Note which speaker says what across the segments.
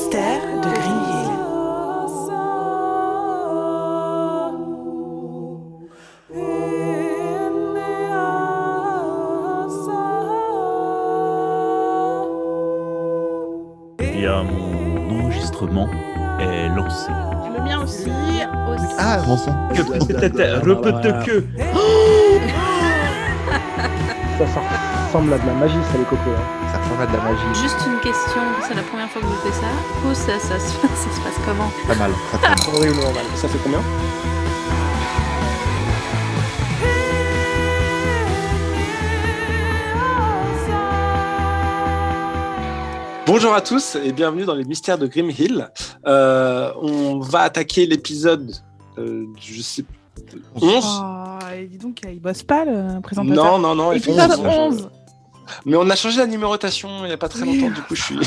Speaker 1: mystères de Green Hill.
Speaker 2: Et mon enregistrement est lancé.
Speaker 3: Le mien aussi.
Speaker 4: Ah, bon sang.
Speaker 2: Peut-être repete que.
Speaker 5: Ça ressemble à de la magie, ça, les copeaux. Hein.
Speaker 4: Ça ressemble à de la magie.
Speaker 3: Juste une question, c'est la première fois que je fais ça. Oh, ça se passe comment?
Speaker 4: Pas mal. Très, très mal.
Speaker 5: Horriblement mal. Ça fait combien? Bonjour à tous et bienvenue dans les mystères de Grim Hill. On va attaquer l'épisode, je sais 11.
Speaker 1: Oh, et dis donc, il bosse pas le présentateur.
Speaker 5: Non,
Speaker 1: Épisode
Speaker 5: effectivement.
Speaker 1: 11.
Speaker 5: Mais on a changé la numérotation il n'y a pas très longtemps, du coup je suis...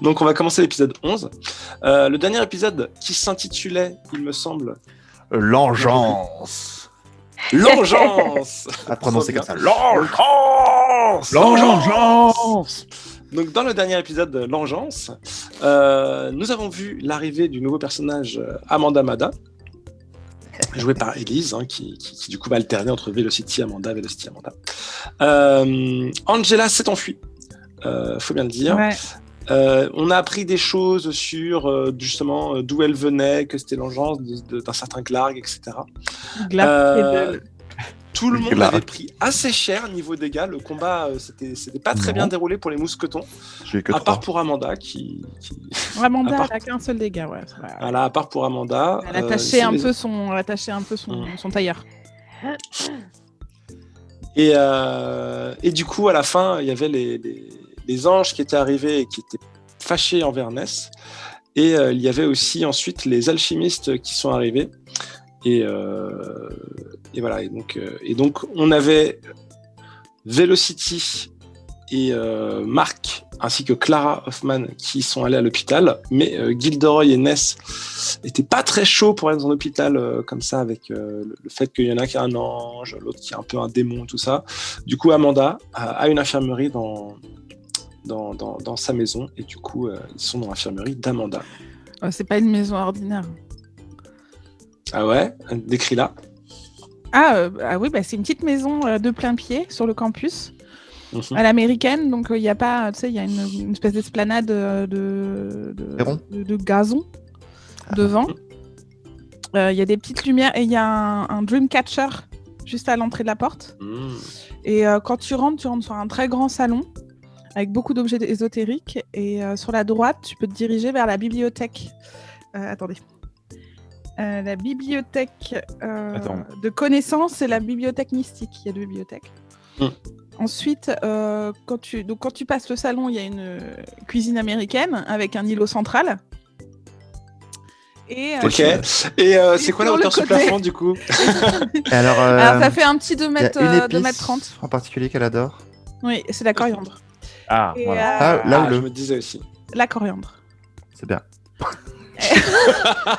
Speaker 5: Donc on va commencer l'épisode 11. Le dernier épisode qui s'intitulait, il me semble...
Speaker 4: L'engeance.
Speaker 5: L'engeance.
Speaker 4: À prononcer comme ça.
Speaker 5: L'engeance.
Speaker 4: L'engeance.
Speaker 5: Donc dans le dernier épisode de L'engeance, nous avons vu l'arrivée du nouveau personnage Amanda Mada, joué par Elise, hein, qui du coup va alterner entre Velocity Amanda. Angela s'est enfuie, faut bien le dire.
Speaker 1: Ouais.
Speaker 5: On a appris des choses sur justement d'où elle venait, que c'était l'engeance d'un certain Glarg, etc. Tout le monde
Speaker 4: Glarg.
Speaker 5: avait pris assez cher niveau dégâts. Le combat, c'était pas très bien déroulé pour les mousquetons.
Speaker 4: J'ai eu que
Speaker 5: À
Speaker 4: 3.
Speaker 5: part pour Amanda, qui...
Speaker 1: Amanda,
Speaker 5: à part-
Speaker 1: elle a qu'un seul dégât, ouais. Ça va.
Speaker 5: Voilà, à part pour Amanda.
Speaker 1: Elle a attaché un
Speaker 5: les-
Speaker 1: peu son tailleur.
Speaker 5: Et du coup, à la fin, il y avait les anges qui étaient arrivés et qui étaient fâchés envers Ness. Et il y avait aussi ensuite les alchimistes qui sont arrivés. Et voilà. Et donc, on avait Velocity et Mark, ainsi que Clara Hoffman, qui sont allés à l'hôpital. Mais Gilderoy et Ness n'étaient pas très chauds pour aller dans un hôpital comme ça, avec le fait qu'il y en a qui est un ange, l'autre qui est un peu un démon, tout ça. Du coup, Amanda a une infirmerie dans sa maison. Et du coup, ils sont dans l'infirmerie d'Amanda.
Speaker 1: C'est pas une maison ordinaire.
Speaker 5: Ah ouais? Décris-la.
Speaker 1: Ah oui, c'est une petite maison de plein pied sur le campus. À l'américaine, donc il y a pas, tu sais, il y a une espèce d'esplanade de gazon devant. Il y a des petites lumières et il y a un Dreamcatcher juste à l'entrée de la porte. Et quand tu rentres sur un très grand salon avec beaucoup d'objets ésotériques. Et sur la droite, tu peux te diriger vers la bibliothèque. Attendez. La bibliothèque de connaissances et la bibliothèque mystique. Il y a deux bibliothèques. Ensuite, quand tu passes le salon, il y a une cuisine américaine avec un îlot central. Et,
Speaker 5: ok. Et c'est quoi la hauteur sur le plafond du coup?
Speaker 4: Alors,
Speaker 1: ça fait un petit 2
Speaker 4: il y
Speaker 1: mètres,
Speaker 4: a une épice
Speaker 1: 2 mètres 30.
Speaker 4: en particulier qu'elle adore.
Speaker 1: Oui, c'est la coriandre.
Speaker 2: Ah,
Speaker 1: Et,
Speaker 2: voilà.
Speaker 4: Là où
Speaker 5: Je
Speaker 4: le...
Speaker 5: me disais aussi.
Speaker 1: La coriandre.
Speaker 4: C'est bien.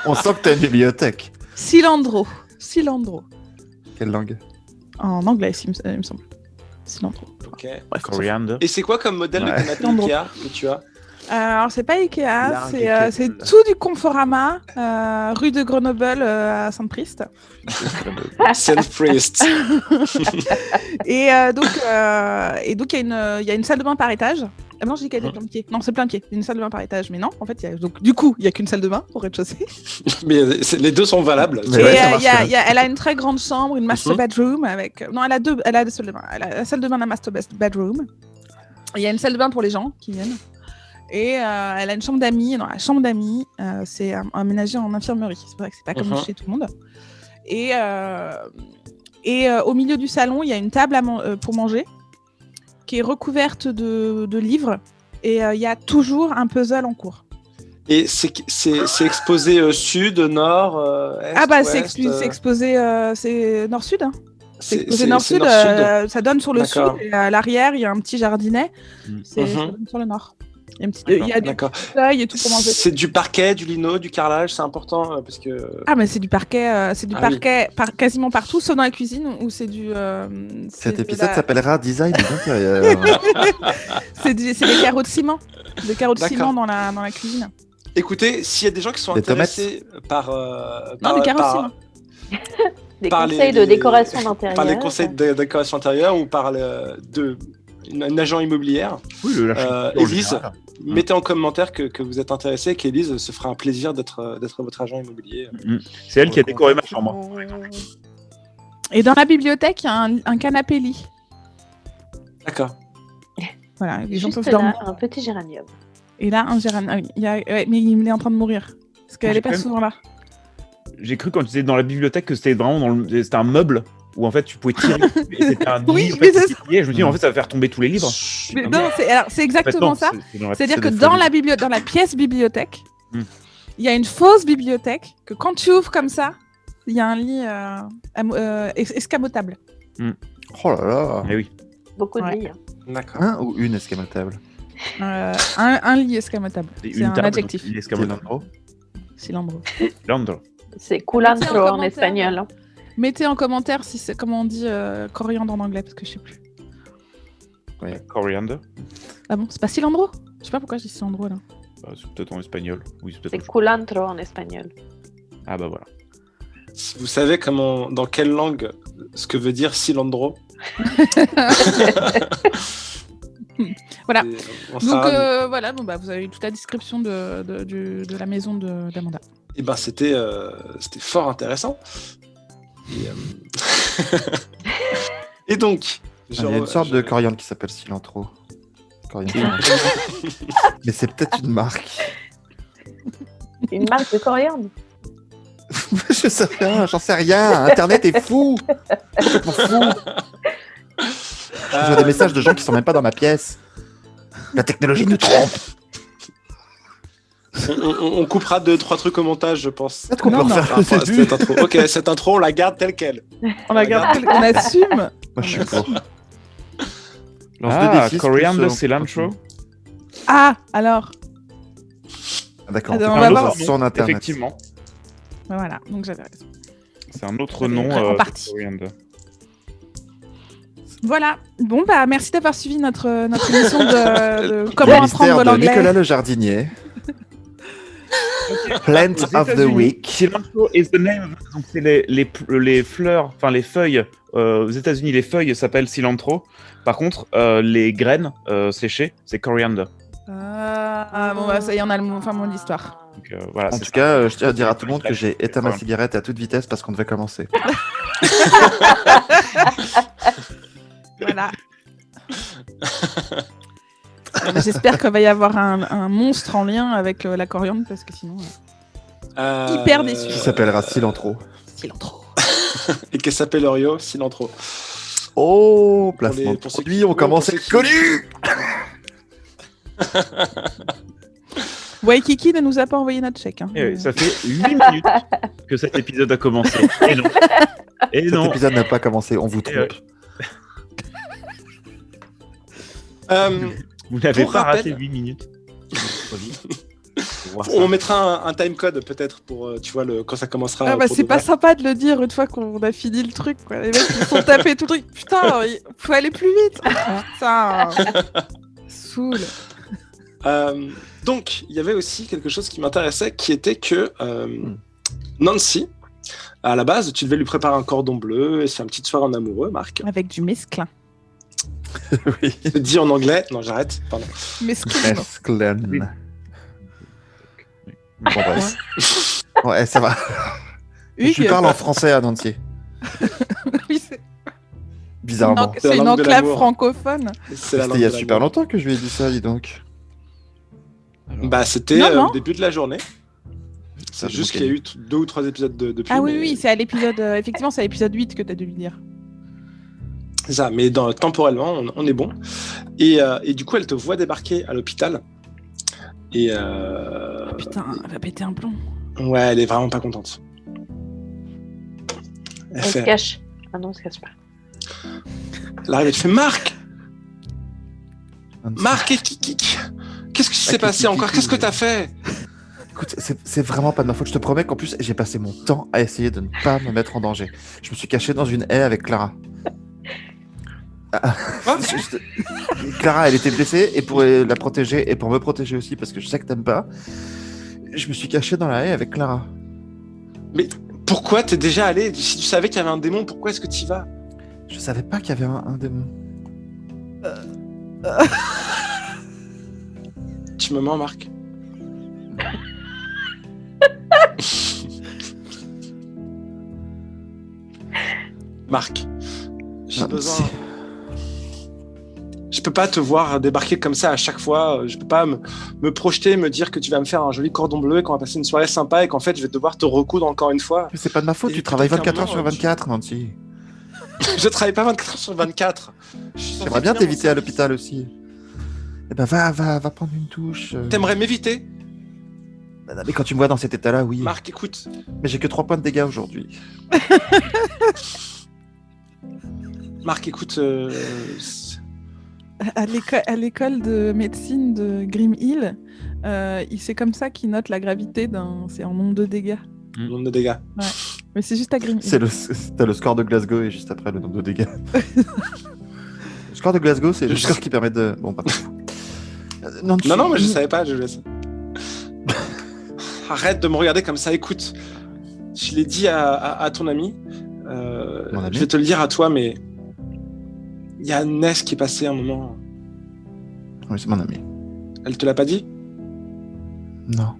Speaker 4: On sent que t'as une bibliothèque.
Speaker 1: Cilandro.
Speaker 4: Quelle langue?
Speaker 1: En anglais, il me semble. Cilandro.
Speaker 5: Ok.
Speaker 1: Bref,
Speaker 2: Coriander.
Speaker 5: Et c'est quoi comme modèle de canapé
Speaker 1: Cilandro.
Speaker 5: Ikea que tu as?
Speaker 1: Alors, c'est pas Ikea,
Speaker 4: Largue
Speaker 1: c'est
Speaker 4: Ikea.
Speaker 1: tout du Conforama, rue de Grenoble à Saint-Priest.
Speaker 5: Self-priest.
Speaker 1: Et donc, il y a une salle de bain par étage. Ah non, je dis qu'elle est plein pied. Non, c'est plein pied. Il y a une salle de bain par étage. Mais non, en fait, du coup, il n'y a qu'une salle de bain au rez-de-chaussée.
Speaker 5: Mais les deux sont valables.
Speaker 4: Mais
Speaker 1: Et
Speaker 4: ouais, ça marche,
Speaker 1: elle a une très grande chambre, une master bedroom avec. Non, elle a deux salles de bain. Elle a la salle de bain, la master bedroom. Il y a une salle de bain pour les gens qui viennent. Et elle a une chambre d'amis. Dans la chambre d'amis, c'est aménagé en infirmerie. C'est vrai que c'est pas comme chez tout le monde. Et au milieu du salon, il y a une table pour manger qui est recouverte de livres. Et il y a toujours un puzzle en cours.
Speaker 5: Et c'est exposé sud, nord, est, ouest,
Speaker 1: c'est exposé c'est nord-sud. Hein. C'est exposé
Speaker 5: c'est
Speaker 1: nord-sud.
Speaker 5: nord-sud.
Speaker 1: Ça donne sur le
Speaker 5: D'accord.
Speaker 1: sud. Et à l'arrière, il y a un petit jardinet. Ça
Speaker 5: Mhm.
Speaker 1: donne sur le nord. Il y a des feuilles et tout pour manger.
Speaker 5: C'est du parquet, du lino, du carrelage, c'est important parce que.
Speaker 1: Ah, mais c'est du parquet, quasiment partout, sauf dans la cuisine où c'est du.
Speaker 4: Cet épisode s'appellera Design des intérieurs.
Speaker 1: c'est des carreaux de ciment. Des carreaux de ciment dans la cuisine.
Speaker 5: Écoutez, s'il y a des gens qui sont intéressés par.
Speaker 1: Non, des carreaux de ciment.
Speaker 6: Des conseils de décoration d'intérieur.
Speaker 5: Par les conseils de décoration intérieure ou par une agent immobilière.
Speaker 2: Oui,
Speaker 5: Élise, mettez en commentaire que vous êtes intéressé et qu'Élise se fera un plaisir d'être votre agent immobilier.
Speaker 2: C'est elle qui a décoré ma chambre.
Speaker 1: Et dans la bibliothèque, il y a un canapé lit.
Speaker 5: D'accord.
Speaker 1: Voilà, les gens
Speaker 6: Juste
Speaker 1: peuvent dormir.
Speaker 6: un petit géranium.
Speaker 1: Et là, un géranium. Mais il est en train de mourir. Parce qu'elle n'est pas souvent là.
Speaker 2: J'ai cru quand tu étais dans la bibliothèque que c'était vraiment c'était un meuble où en fait tu pouvais tirer et c'était un lit en fait, je me dis en fait ça va faire tomber tous les livres.
Speaker 1: Mais non, c'est exactement ça. C'est-à-dire que dans la pièce bibliothèque, il y a une fausse bibliothèque que quand tu ouvres comme ça, il y a un lit escamotable.
Speaker 4: Oh là là.
Speaker 2: Eh oui.
Speaker 6: Beaucoup de lits.
Speaker 5: D'accord.
Speaker 4: Un ou une escamotable?
Speaker 1: Un lit escamotable. C'est un adjectif. Cilantro.
Speaker 6: C'est culantro en espagnol.
Speaker 1: Mettez en commentaire si c'est comment on dit coriandre en anglais parce que je sais plus.
Speaker 2: Ouais, coriander.
Speaker 1: Ah bon, c'est pas cilantro? Je sais pas pourquoi je dis cilantro là.
Speaker 2: C'est peut-être en espagnol. Oui,
Speaker 6: c'est culantro en espagnol.
Speaker 2: Ah bah voilà.
Speaker 5: Vous savez dans quelle langue ce que veut dire cilantro?
Speaker 1: Voilà. Donc voilà, vous avez eu toute la description de la maison d'Amanda.
Speaker 5: Et ben c'était fort intéressant. Et donc,
Speaker 4: il y a une sorte de coriandre qui s'appelle cilantro. Mais c'est peut-être une marque.
Speaker 6: Une marque de coriandre?
Speaker 4: Je sais rien, j'en sais rien. Internet est fou. Je m'en fous. Je vois des messages de gens qui sont même pas dans ma pièce. La technologie nous trompe.
Speaker 5: On coupera 2-3 trucs au montage, je pense.
Speaker 4: Peut-être qu'on peut refaire
Speaker 5: cette intro. Ok, cette intro, on la garde telle quelle.
Speaker 1: On assume.
Speaker 4: Moi, je suis pour.
Speaker 2: Coriander cilantro.
Speaker 1: Ah, alors.
Speaker 4: D'accord,
Speaker 1: on va voir
Speaker 4: sur Internet.
Speaker 2: Effectivement.
Speaker 1: Voilà, donc j'avais raison.
Speaker 2: C'est un autre nom.
Speaker 1: En partie.
Speaker 2: Coriander.
Speaker 1: Voilà. Bon, merci d'avoir suivi notre émission de comment apprendre l'anglais.
Speaker 4: Nicolas le jardinier. Plant of the week.
Speaker 2: Cilantro is the name. Donc c'est les fleurs, enfin les feuilles. Aux États-Unis, les feuilles s'appellent cilantro. Par contre, les graines séchées, c'est coriander.
Speaker 1: Ça y est, on a le mot de l'histoire.
Speaker 2: Donc, voilà,
Speaker 4: en tout cas, je tiens à dire à tout le monde que j'ai éteint ma cigarette à toute vitesse parce qu'on devait commencer.
Speaker 1: Voilà. J'espère qu'il va y avoir un monstre en lien avec la coriandre parce que sinon, hyper déçu.
Speaker 4: Qui s'appellera cilantro.
Speaker 5: Et qui s'appelle Orio cilantro.
Speaker 4: Oh, placement de produit, on commence à être connus.
Speaker 1: Waikiki ne nous a pas envoyé notre chèque.
Speaker 2: Oui, ça fait 8 minutes que cet épisode a commencé. Et non.
Speaker 4: Cet épisode n'a pas commencé, on vous trompe.
Speaker 2: Vous n'avez pas raté 8 minutes.
Speaker 5: On mettra un timecode peut-être pour quand ça commencera.
Speaker 1: C'est pas sympa de le dire une fois qu'on a fini le truc, quoi. Les mecs ils sont tapés tout le truc. Putain, il faut aller plus vite. Ça saoule.
Speaker 5: Donc il y avait aussi quelque chose qui m'intéressait, qui était que Nancy, à la base, tu devais lui préparer un cordon bleu et c'est une petite soirée en amoureux, Marc.
Speaker 1: Avec du mesclin.
Speaker 4: Oui.
Speaker 5: Dit en anglais. Non, j'arrête. Pardon.
Speaker 1: Mesclin.
Speaker 4: Oui. Bon, bref. Ouais, ça va.
Speaker 1: Hugues,
Speaker 4: je lui parle en français à Nancy.
Speaker 1: Oui,
Speaker 4: bizarrement.
Speaker 1: C'est une enclave francophone.
Speaker 4: C'était il y a super longtemps que je lui ai dit ça, dis donc.
Speaker 5: Alors... c'était au début de la journée. C'est juste qu'il y a eu 2 ou 3 épisodes depuis.
Speaker 1: Ah oui, c'est à l'épisode... effectivement, c'est à l'épisode 8 que tu as dû lui dire.
Speaker 5: C'est ça, mais temporellement, on est bon. Et du coup, elle te voit débarquer à l'hôpital. Et
Speaker 1: oh, putain, elle va péter un plomb.
Speaker 5: Ouais, elle est vraiment pas contente.
Speaker 6: Elle se cache. Ah non, on se cache pas.
Speaker 5: Elle arrive et tu fais Marc, et Qu'est-ce qui s'est passé encore? Qu'est-ce que t'as fait?
Speaker 4: Écoute, c'est vraiment pas de ma faute. Je te promets qu'en plus, j'ai passé mon temps à essayer de ne pas me mettre en danger. Je me suis caché dans une haie avec Clara. Clara, elle était blessée, et pour la protéger, et pour me protéger aussi, parce que je sais que t'aimes pas, je me suis caché dans la haie avec Clara.
Speaker 5: Mais pourquoi t'es déjà allé? Si tu savais qu'il y avait un démon, pourquoi est-ce que t'y vas?
Speaker 4: Je savais pas qu'il y avait un démon.
Speaker 5: Tu me mens, Marc. Marc, j'ai besoin... Je peux pas te voir débarquer comme ça à chaque fois. Je peux pas me projeter, me dire que tu vas me faire un joli cordon bleu et qu'on va passer une soirée sympa et qu'en fait je vais devoir te recoudre encore une fois.
Speaker 4: Mais c'est pas de ma faute, tu travailles 24 heures sur 24, Nancy.
Speaker 5: Je travaille pas 24 heures sur 24.
Speaker 4: J'aimerais bien t'éviter à l'hôpital aussi. Eh ben va prendre une douche.
Speaker 5: T'aimerais m'éviter?
Speaker 4: Mais quand tu me vois dans cet état-là, oui.
Speaker 5: Marc, écoute.
Speaker 4: Mais j'ai que 3 points de dégâts aujourd'hui.
Speaker 5: Marc, écoute.
Speaker 1: À l'école de médecine de Grim Hill, c'est comme ça qu'ils notent la gravité c'est en nombre de dégâts.
Speaker 5: Nombre de dégâts.
Speaker 1: Ouais. Mais c'est juste à Grim Hill.
Speaker 4: T'as le score de Glasgow et juste après le nombre de dégâts. Le score de Glasgow, c'est le score qui permet de... Bon, pas
Speaker 5: non, mais je savais pas, je laisse. Arrête de me regarder comme ça, écoute. Je l'ai dit à ton ami. Je vais te le dire à toi, mais... Il y a Ness qui est passée un moment.
Speaker 4: Oui, c'est mon ami.
Speaker 5: Elle te l'a pas dit?
Speaker 4: Non.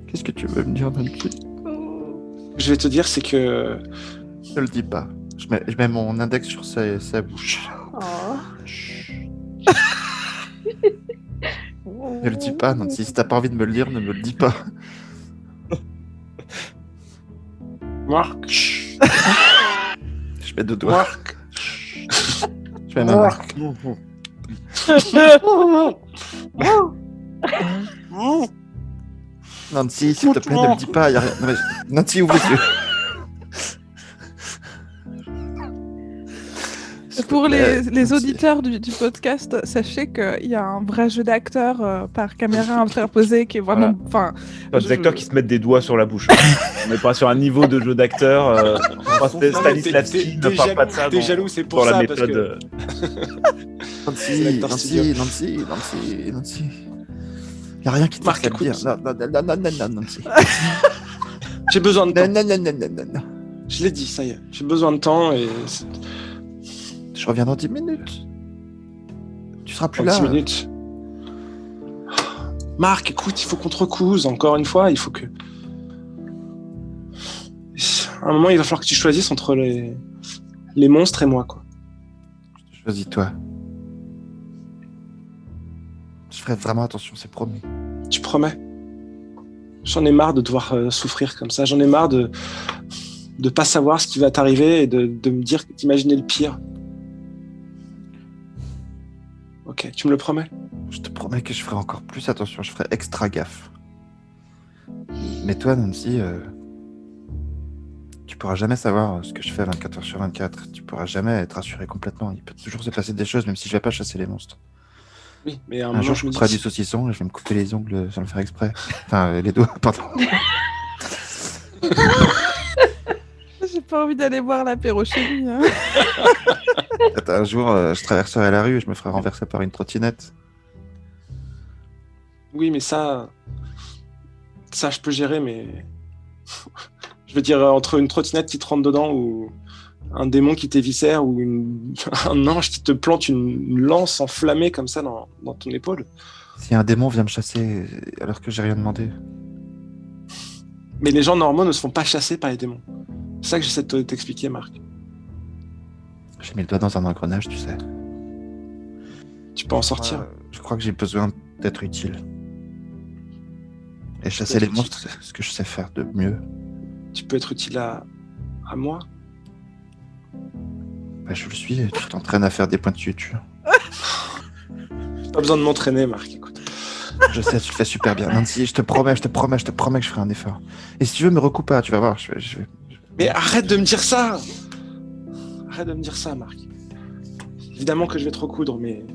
Speaker 4: Qu'est-ce que tu veux me dire, Nancy?
Speaker 5: Je vais te dire, c'est que...
Speaker 4: Ne le dis pas. Je mets mon index sur sa bouche.
Speaker 6: Oh.
Speaker 4: Ne le dis pas, Nancy. Si t'as pas envie de me le dire, ne me le dis pas.
Speaker 5: Marc.
Speaker 4: Je mets 2 doigts.
Speaker 5: Marc.
Speaker 4: Je mets ma marque. Nancy, s'il te plaît, ne le dis pas. Y a rien. Non, mais... Nancy, ouvre les yeux.
Speaker 1: Pour les auditeurs du podcast, sachez qu'il y a un vrai jeu d'acteur par caméra interposée qui est vraiment...
Speaker 2: Pas des acteurs qui se mettent des doigts sur la bouche. On n'est pas sur un niveau de jeu d'acteur. Stanislavski ne parle pas de ça.
Speaker 5: T'es jaloux, c'est pour ça.
Speaker 2: La méthode.
Speaker 4: Nancy. Y a rien qui te
Speaker 5: Marc,
Speaker 4: fait le dire. Non, Nancy.
Speaker 5: J'ai besoin de temps.
Speaker 4: Non.
Speaker 5: Je l'ai dit, ça y est. J'ai besoin de temps et...
Speaker 4: Je reviens dans 10 minutes. Tu seras plus
Speaker 5: dans
Speaker 4: là.
Speaker 5: 10 minutes. Marc, écoute, il faut qu'on te recouse. Encore une fois, il faut que... À un moment, il va falloir que tu choisisses entre les monstres et moi, quoi.
Speaker 4: Choisis-toi. Je ferai vraiment attention, c'est promis.
Speaker 5: Tu promets? J'en ai marre de devoir souffrir comme ça. J'en ai marre de pas savoir ce qui va t'arriver et de me dire, d'imaginer le pire. Ok, tu me le promets?
Speaker 4: Je te promets que je ferai encore plus attention, je ferai extra gaffe. Mais toi, Nancy, tu pourras jamais savoir ce que je fais 24 heures sur 24. Tu pourras jamais être assuré complètement. Il peut toujours se passer des choses, même si je vais pas chasser les monstres.
Speaker 5: Oui, mais à
Speaker 4: un jour, je me couperai du saucisson et je vais me couper les ongles sans le faire exprès. Enfin, les doigts, pardon.
Speaker 1: J'ai pas envie d'aller boire l'apéro chez lui. Hein.
Speaker 4: Un jour, je traverserai la rue et je me ferai renverser par une trottinette.
Speaker 5: Oui, mais ça, je peux gérer, mais... Je veux dire, entre une trottinette qui te rentre dedans ou un démon qui t'éviscère ou un ange qui te plante une lance enflammée comme ça dans ton épaule.
Speaker 4: Si un démon vient me chasser alors que j'ai rien demandé.
Speaker 5: Mais les gens normaux ne se font pas chasser par les démons. C'est ça que j'essaie de t'expliquer, Marc.
Speaker 4: J'ai mis le doigt dans un engrenage, tu sais.
Speaker 5: Tu peux en sortir.
Speaker 4: Je crois que j'ai besoin d'être utile. Et chasser les monstres, c'est ce que je sais faire de mieux.
Speaker 5: Tu peux être utile à moi?
Speaker 4: Bah, je le suis, tu t'entraînes à faire des points de suture.
Speaker 5: Pas besoin de m'entraîner, Marc, écoute.
Speaker 4: Je sais, tu le fais super bien. Nancy, je te promets que je ferai un effort. Et si tu veux, me recoupe pas, tu vas voir. Je vais...
Speaker 5: Mais arrête de me dire ça! Arrête de me dire ça, Marc. Évidemment que je vais te recoudre, mais...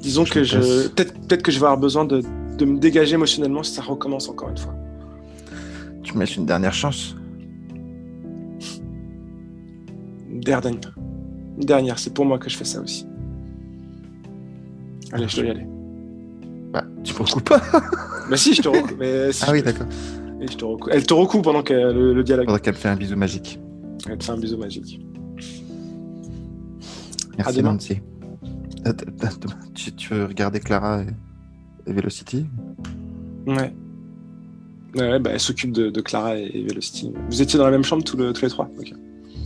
Speaker 5: Disons que peut-être que je vais avoir besoin de me dégager émotionnellement si ça recommence encore une fois.
Speaker 4: Tu me laisses une dernière chance.
Speaker 5: Une dernière, c'est pour moi que je fais ça aussi. Allez, je dois y aller.
Speaker 4: Bah, tu me recoupes pas.
Speaker 5: Bah si, je te recoupe.
Speaker 4: Ah oui, d'accord.
Speaker 5: Et je te recoupe. Elle te recoupe pendant que le dialogue.
Speaker 4: Faudrait qu'elle me fasse un bisou magique.
Speaker 5: Elle te fait un bisou magique. À
Speaker 4: Merci
Speaker 5: demain.
Speaker 4: Nancy. Tu veux regarder Clara et Velocity?
Speaker 5: Ouais. Ouais, bah, elle s'occupe de Clara et Velocity. Vous étiez dans la même chambre tous les trois. Ok.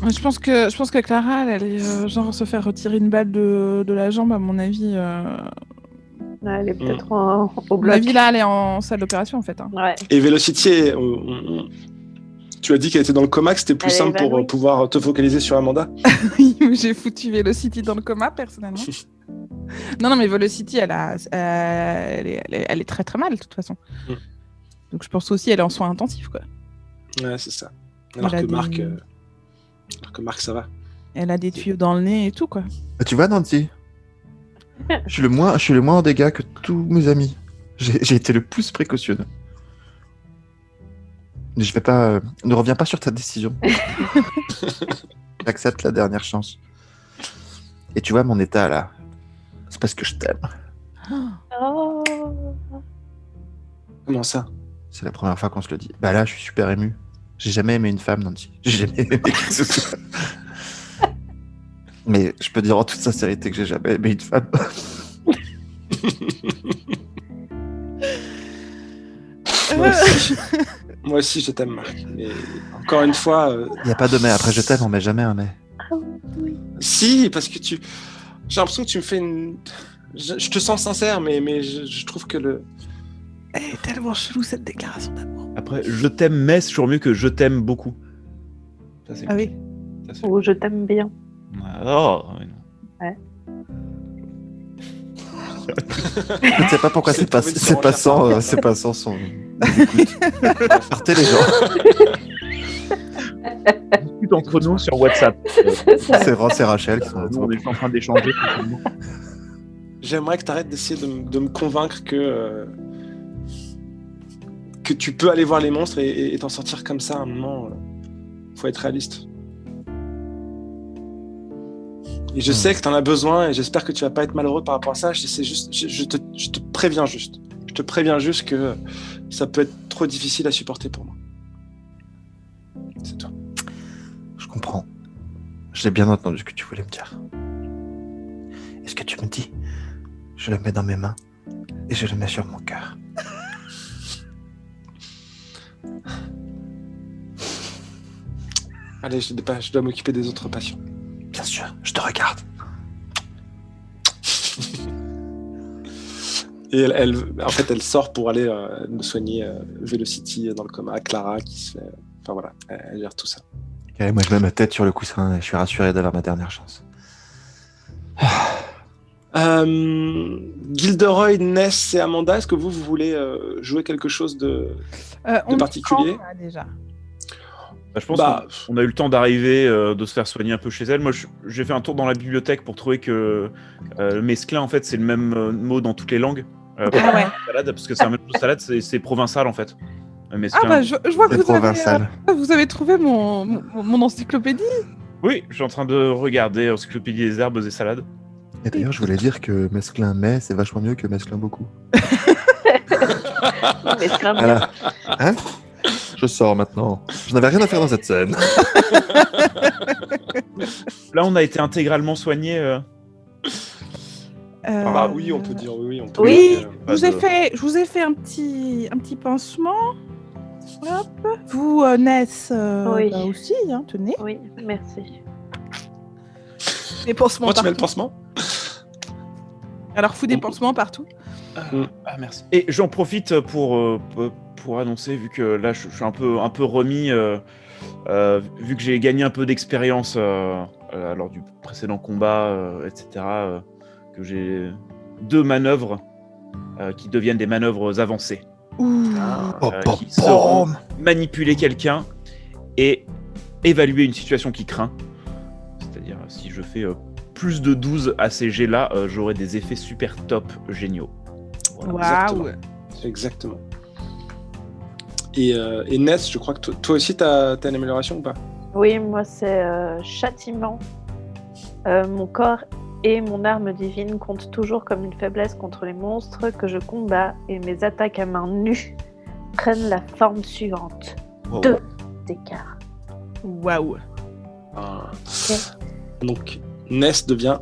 Speaker 1: Je pense que Clara, elle allait genre se faire retirer une balle de la jambe, à mon avis.
Speaker 6: Ouais, elle est peut-être au
Speaker 1: À mon
Speaker 6: bloc.
Speaker 1: avis, là, elle est en salle d'opération, en fait. Hein.
Speaker 6: Ouais.
Speaker 5: Et Velocity, tu as dit qu'elle était dans le coma, que c'était plus
Speaker 6: Elle est
Speaker 5: simple pour
Speaker 6: évanouie.
Speaker 5: pouvoir te focaliser sur Amanda.
Speaker 1: Oui, j'ai foutu Velocity dans le coma, personnellement. Non, mais Velocity, elle est très très mal, de toute façon.
Speaker 5: Mm.
Speaker 1: Donc je pense aussi elle est en soins intensifs, quoi.
Speaker 5: Ouais, c'est ça. Alors
Speaker 1: Elle a
Speaker 5: que
Speaker 1: des-
Speaker 5: Marc, ça va.
Speaker 1: Elle a des tuyaux dans le nez et tout, quoi.
Speaker 4: Ah, tu vois, Nancy? Je suis le moins en dégâts que tous mes amis. J'ai été le plus précautionneux. Mais je vais pas. Ne reviens pas sur ta décision. J'accepte la dernière chance. Et tu vois mon état là. C'est parce que je t'aime.
Speaker 6: Oh.
Speaker 5: Comment ça?
Speaker 4: C'est la première fois qu'on se le dit. Bah là, je suis super ému. J'ai jamais aimé une femme, Nancy. J'ai jamais aimé qui que ce soit. Mais je peux dire en toute sincérité que j'ai jamais aimé une femme.
Speaker 5: Moi aussi, je t'aime, Marc. Mais encore une fois,
Speaker 4: Il n'y a pas de mais. Après, je t'aime, on met jamais un mais.
Speaker 5: si, parce que j'ai l'impression que tu me fais une. Je te sens sincère, mais je trouve que le.
Speaker 1: Elle est tellement chelou, cette déclaration d'amour.
Speaker 2: Après, je t'aime, mais c'est toujours mieux que je t'aime beaucoup. Ça, c'est
Speaker 1: Ah oui.
Speaker 2: ça, c'est-
Speaker 6: Oh, je t'aime bien.
Speaker 2: Oh, oui, non.
Speaker 4: Je ne sais pas pourquoi
Speaker 5: J'ai
Speaker 4: c'est pas,
Speaker 5: trouvé
Speaker 4: c'est pas sans, c'est pas sans son. Écoute. Partez les gens.
Speaker 2: On discute entre nous sur WhatsApp.
Speaker 6: C'est ça.
Speaker 4: C'est Ross et Rachel qui
Speaker 2: Nous,
Speaker 4: sont.
Speaker 2: on est en train d'échanger. tranquillement.
Speaker 5: J'aimerais que tu arrêtes d'essayer de me convaincre que tu peux aller voir les monstres et t'en sortir comme ça à un moment. Faut être réaliste. Et je sais que t'en as besoin et j'espère que tu vas pas être malheureux par rapport à ça. Je te préviens juste. Je te préviens juste que ça peut être trop difficile à supporter pour moi. C'est tout.
Speaker 4: Je comprends. J'ai bien entendu ce que tu voulais me dire. Et ce que tu me dis, je le mets dans mes mains et je le mets sur mon cœur.
Speaker 5: Allez, je dois m'occuper des autres patients.
Speaker 4: Bien sûr, je te regarde.
Speaker 5: Et en fait, elle sort pour aller me soigner Velocity dans le coma, Clara qui se fait. Enfin voilà, elle gère tout ça.
Speaker 4: Ok, moi je mets ma tête sur le coussin et je suis rassuré d'avoir ma dernière chance.
Speaker 5: Gilderoy, Ness et Amanda, est-ce que vous voulez jouer quelque chose de
Speaker 1: On est
Speaker 5: particulier
Speaker 1: quand, là, déjà.
Speaker 2: Bah, je pense
Speaker 5: Bah,
Speaker 2: qu'on a eu le temps d'arriver, de se faire soigner un peu chez elle. Moi, j'ai fait un tour dans la bibliothèque pour trouver que mesclin, en fait, c'est le même mot dans toutes les langues.
Speaker 1: Ah ouais.
Speaker 2: Salade, parce que c'est un mélange de salade, c'est provençal, en fait. Mesclin.
Speaker 1: Ah bah je vois que
Speaker 4: C'est
Speaker 1: vous avez,
Speaker 4: provincial.
Speaker 1: vous avez trouvé mon encyclopédie.
Speaker 2: Oui, je suis en train de regarder Encyclopédie des herbes et salades.
Speaker 4: Et d'ailleurs, je voulais dire que mesclin mais, c'est vachement mieux que mesclin beaucoup.
Speaker 6: Mais c'est quand même
Speaker 4: Voilà. Hein? Je sors maintenant. Je n'avais rien à faire dans cette scène.
Speaker 2: Là, on a été intégralement soigné.
Speaker 5: Ah oui, on peut dire oui. On peut
Speaker 6: Oui.
Speaker 5: dire,
Speaker 2: Pas
Speaker 1: Je vous ai fait un petit pansement. Hop. Vous, Ness,
Speaker 6: Oui.
Speaker 1: bah aussi, hein, tenez.
Speaker 6: Oui, merci.
Speaker 1: Des pansements
Speaker 5: Moi, tu mets le
Speaker 1: partout.
Speaker 5: pansement?
Speaker 1: Alors, fous des pansements partout.
Speaker 2: Ah, merci. Et j'en profite pour annoncer, vu que là, je suis un peu remis, vu que j'ai gagné un peu d'expérience lors du précédent combat, etc., que j'ai 2 manœuvres qui deviennent des manœuvres avancées.
Speaker 1: Ouh.
Speaker 2: Qui seront manipuler quelqu'un et évaluer une situation qui craint. C'est-à-dire, si je fais plus de 12 à ces jets-là, j'aurai des effets super top géniaux.
Speaker 1: Waouh.
Speaker 5: Exactement. Et Ness, je crois que toi aussi, t'as une amélioration ou pas?
Speaker 6: Oui, moi c'est châtiment. Mon corps et mon arme divine comptent toujours comme une faiblesse contre les monstres que je combats et mes attaques à main nue prennent la forme suivante.
Speaker 2: Wow.
Speaker 6: 2 d'écart.
Speaker 1: Waouh.
Speaker 5: Donc, Ness devient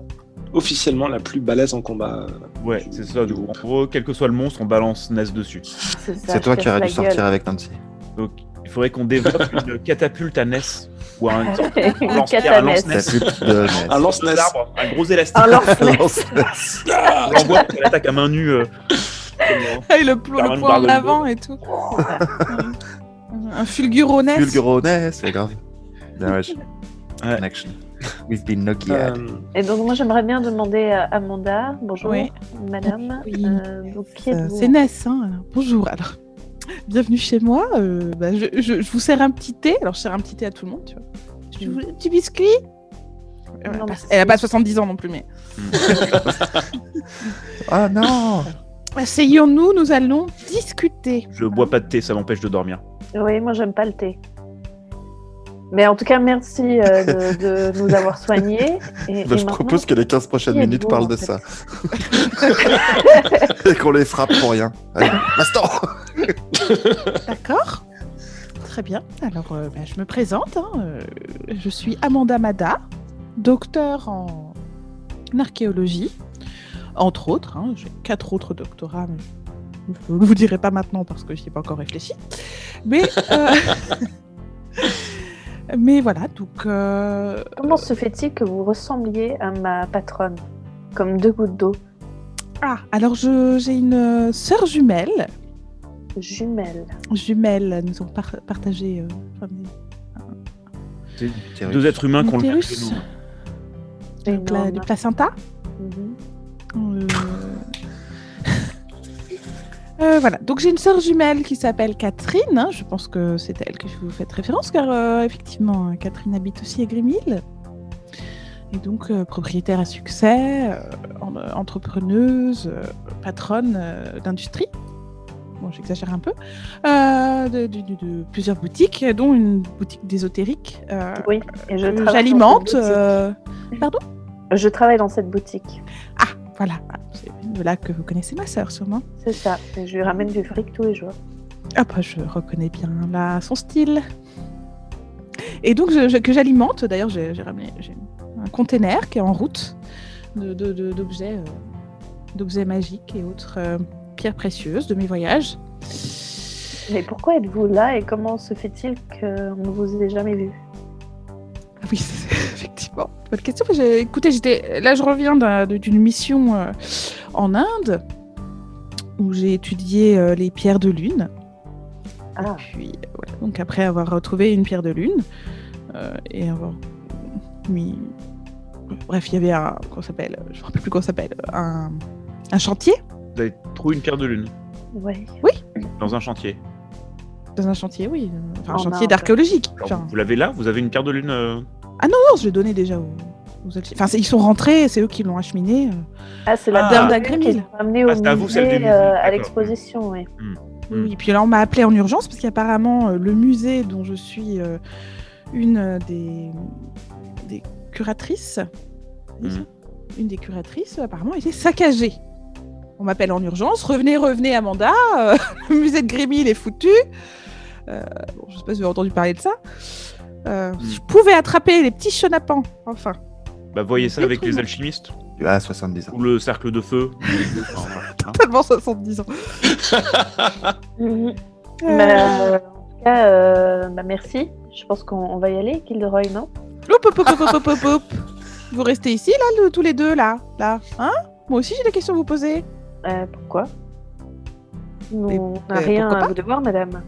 Speaker 5: officiellement la plus balèze en combat.
Speaker 2: Ouais, c'est ça. En gros, quel que soit le monstre, on balance Ness dessus.
Speaker 4: C'est toi qui aurais dû sortir avec Nancy.
Speaker 2: Donc, il faudrait qu'on développe une catapulte à Ness. Ou un
Speaker 6: Une
Speaker 2: lance-pierre, un
Speaker 6: catanesse.
Speaker 2: lance-Ness.
Speaker 4: Catapulte de Ness.
Speaker 5: Un lance-Ness.
Speaker 2: Arbre, un gros élastique.
Speaker 6: Un lance-Ness.
Speaker 4: Lance-Ness.
Speaker 2: On l'envoie pour l'attaque à main nue.
Speaker 1: Et le poing en avant et tout. Un fulguroness.
Speaker 4: Fulguroness, c'est grave. Dommage.
Speaker 2: Ouais.
Speaker 4: Connection. We've been knocked out.
Speaker 6: Et donc moi j'aimerais bien demander à Amanda, bonjour
Speaker 1: Oui.
Speaker 6: madame,
Speaker 1: Oui.
Speaker 6: donc qui êtes-vous?
Speaker 1: C'est Ness, hein. Alors, bonjour. Alors, bienvenue chez moi. Je vous sers un petit thé. Alors, je sers un petit thé à tout le monde, tu vois. Je vous... Petit biscuit.
Speaker 6: Non, merci.
Speaker 1: Elle a pas 70 ans non plus, mais.
Speaker 4: Ah non.
Speaker 1: Asseyons-nous, nous allons discuter.
Speaker 2: Je bois pas de thé, ça m'empêche de dormir.
Speaker 6: Oui, moi j'aime pas le thé. Mais en tout cas, merci de nous avoir soignés. Et
Speaker 4: Je
Speaker 6: maintenant,
Speaker 4: propose que les 15 prochaines
Speaker 6: qui
Speaker 4: minutes
Speaker 6: êtes-vous,
Speaker 4: parlent
Speaker 6: en
Speaker 4: de
Speaker 6: fait
Speaker 4: ça. Et qu'on les frappe pour rien. Allez, baston.
Speaker 1: D'accord. Très bien. Alors, je me présente. Je suis Amanda Mada, docteur en archéologie, entre autres. J'ai 4 autres doctorats, mais je ne vous dirai pas maintenant parce que je n'y ai pas encore réfléchi. Mais voilà, donc...
Speaker 6: comment se fait-il que vous ressembliez à ma patronne, comme 2 gouttes d'eau?
Speaker 1: Ah, alors j'ai une sœur jumelle.
Speaker 6: Jumelles.
Speaker 1: Nous ont partagé...
Speaker 2: C'est 2 êtres humains qu'on le
Speaker 1: l'utérus.
Speaker 6: Énorme.
Speaker 1: Du placenta.
Speaker 6: Mhm.
Speaker 1: Voilà, donc j'ai une sœur jumelle qui s'appelle Catherine. Je pense que c'est à elle que je vous faites référence, car effectivement, Catherine habite aussi à Grémil. Et donc, propriétaire à succès, entrepreneuse, patronne d'industrie. Bon, j'exagère un peu. De plusieurs boutiques, dont une boutique d'ésotérique.
Speaker 6: Oui, et je
Speaker 1: que
Speaker 6: travaille
Speaker 1: j'alimente.
Speaker 6: dans cette boutique.
Speaker 1: Pardon ?
Speaker 6: Je travaille dans cette boutique.
Speaker 1: Ah, voilà. C'est de là que vous connaissez ma sœur, sûrement.
Speaker 6: C'est ça. Et je lui ramène du fric tous les jours.
Speaker 1: Ah bah, je reconnais bien là son style. Et donc que j'alimente. D'ailleurs, j'ai un container qui est en route d'objets magiques et autres pierres précieuses de mes voyages.
Speaker 6: Mais pourquoi êtes-vous là et comment se fait-il qu'on ne vous ait jamais vu?
Speaker 1: Oui, c'est effectivement. Bonne question. Écoutez, je reviens d'une mission en Inde où j'ai étudié les pierres de lune.
Speaker 6: Ah.
Speaker 1: Et puis, voilà. Donc après avoir retrouvé une pierre de lune et avoir mis... Bref, il y avait je me rappelle plus comment ça s'appelle, un chantier.
Speaker 2: Vous avez trouvé une pierre de lune
Speaker 6: Ouais.
Speaker 2: dans un chantier.
Speaker 1: Dans un chantier, oui. Enfin, un
Speaker 6: En
Speaker 1: chantier
Speaker 6: Inde.
Speaker 1: d'archéologique.
Speaker 2: Alors,
Speaker 1: Genre.
Speaker 2: vous l'avez là? Vous avez une pierre de lune
Speaker 1: Ah non, je l'ai donné déjà aux alchimistes. Enfin, ils sont rentrés, c'est eux qui l'ont acheminé.
Speaker 6: Ah, c'est la
Speaker 2: Ah.
Speaker 6: dame
Speaker 1: D'Agrémil.
Speaker 6: qu'ils ont ramenée au
Speaker 2: c'est à vous, celle du
Speaker 6: musée,
Speaker 2: musée,
Speaker 6: à
Speaker 2: d'accord.
Speaker 6: l'exposition, oui.
Speaker 1: Oui, puis là, on m'a appelé en urgence parce qu'apparemment, le musée dont je suis une des curatrices, une des curatrices, apparemment, était saccagée. On m'appelle en urgence, revenez, Amanda, le musée de Grémil est foutu. Bon, je sais pas si vous avez entendu parler de ça. Je pouvais attraper les petits chenapans, enfin.
Speaker 2: Bah, voyez ça avec les
Speaker 1: Détruis-moi.
Speaker 2: alchimistes
Speaker 4: Tu as 70 ans.
Speaker 2: ou le cercle de feu.
Speaker 1: Tellement 70 ans.
Speaker 6: Mhm.
Speaker 1: Euh,
Speaker 6: En tout cas, merci. Je pense qu'on va y aller, Gilderoy, non?
Speaker 1: Hop. Vous restez ici, là, tous les deux, là. Hein? Moi aussi, j'ai des questions à vous poser.
Speaker 6: Pourquoi? Nous,
Speaker 1: Mais-
Speaker 6: on n'a
Speaker 1: mais
Speaker 6: rien
Speaker 1: pourquoi
Speaker 6: à
Speaker 1: pas
Speaker 6: vous devoir, madame.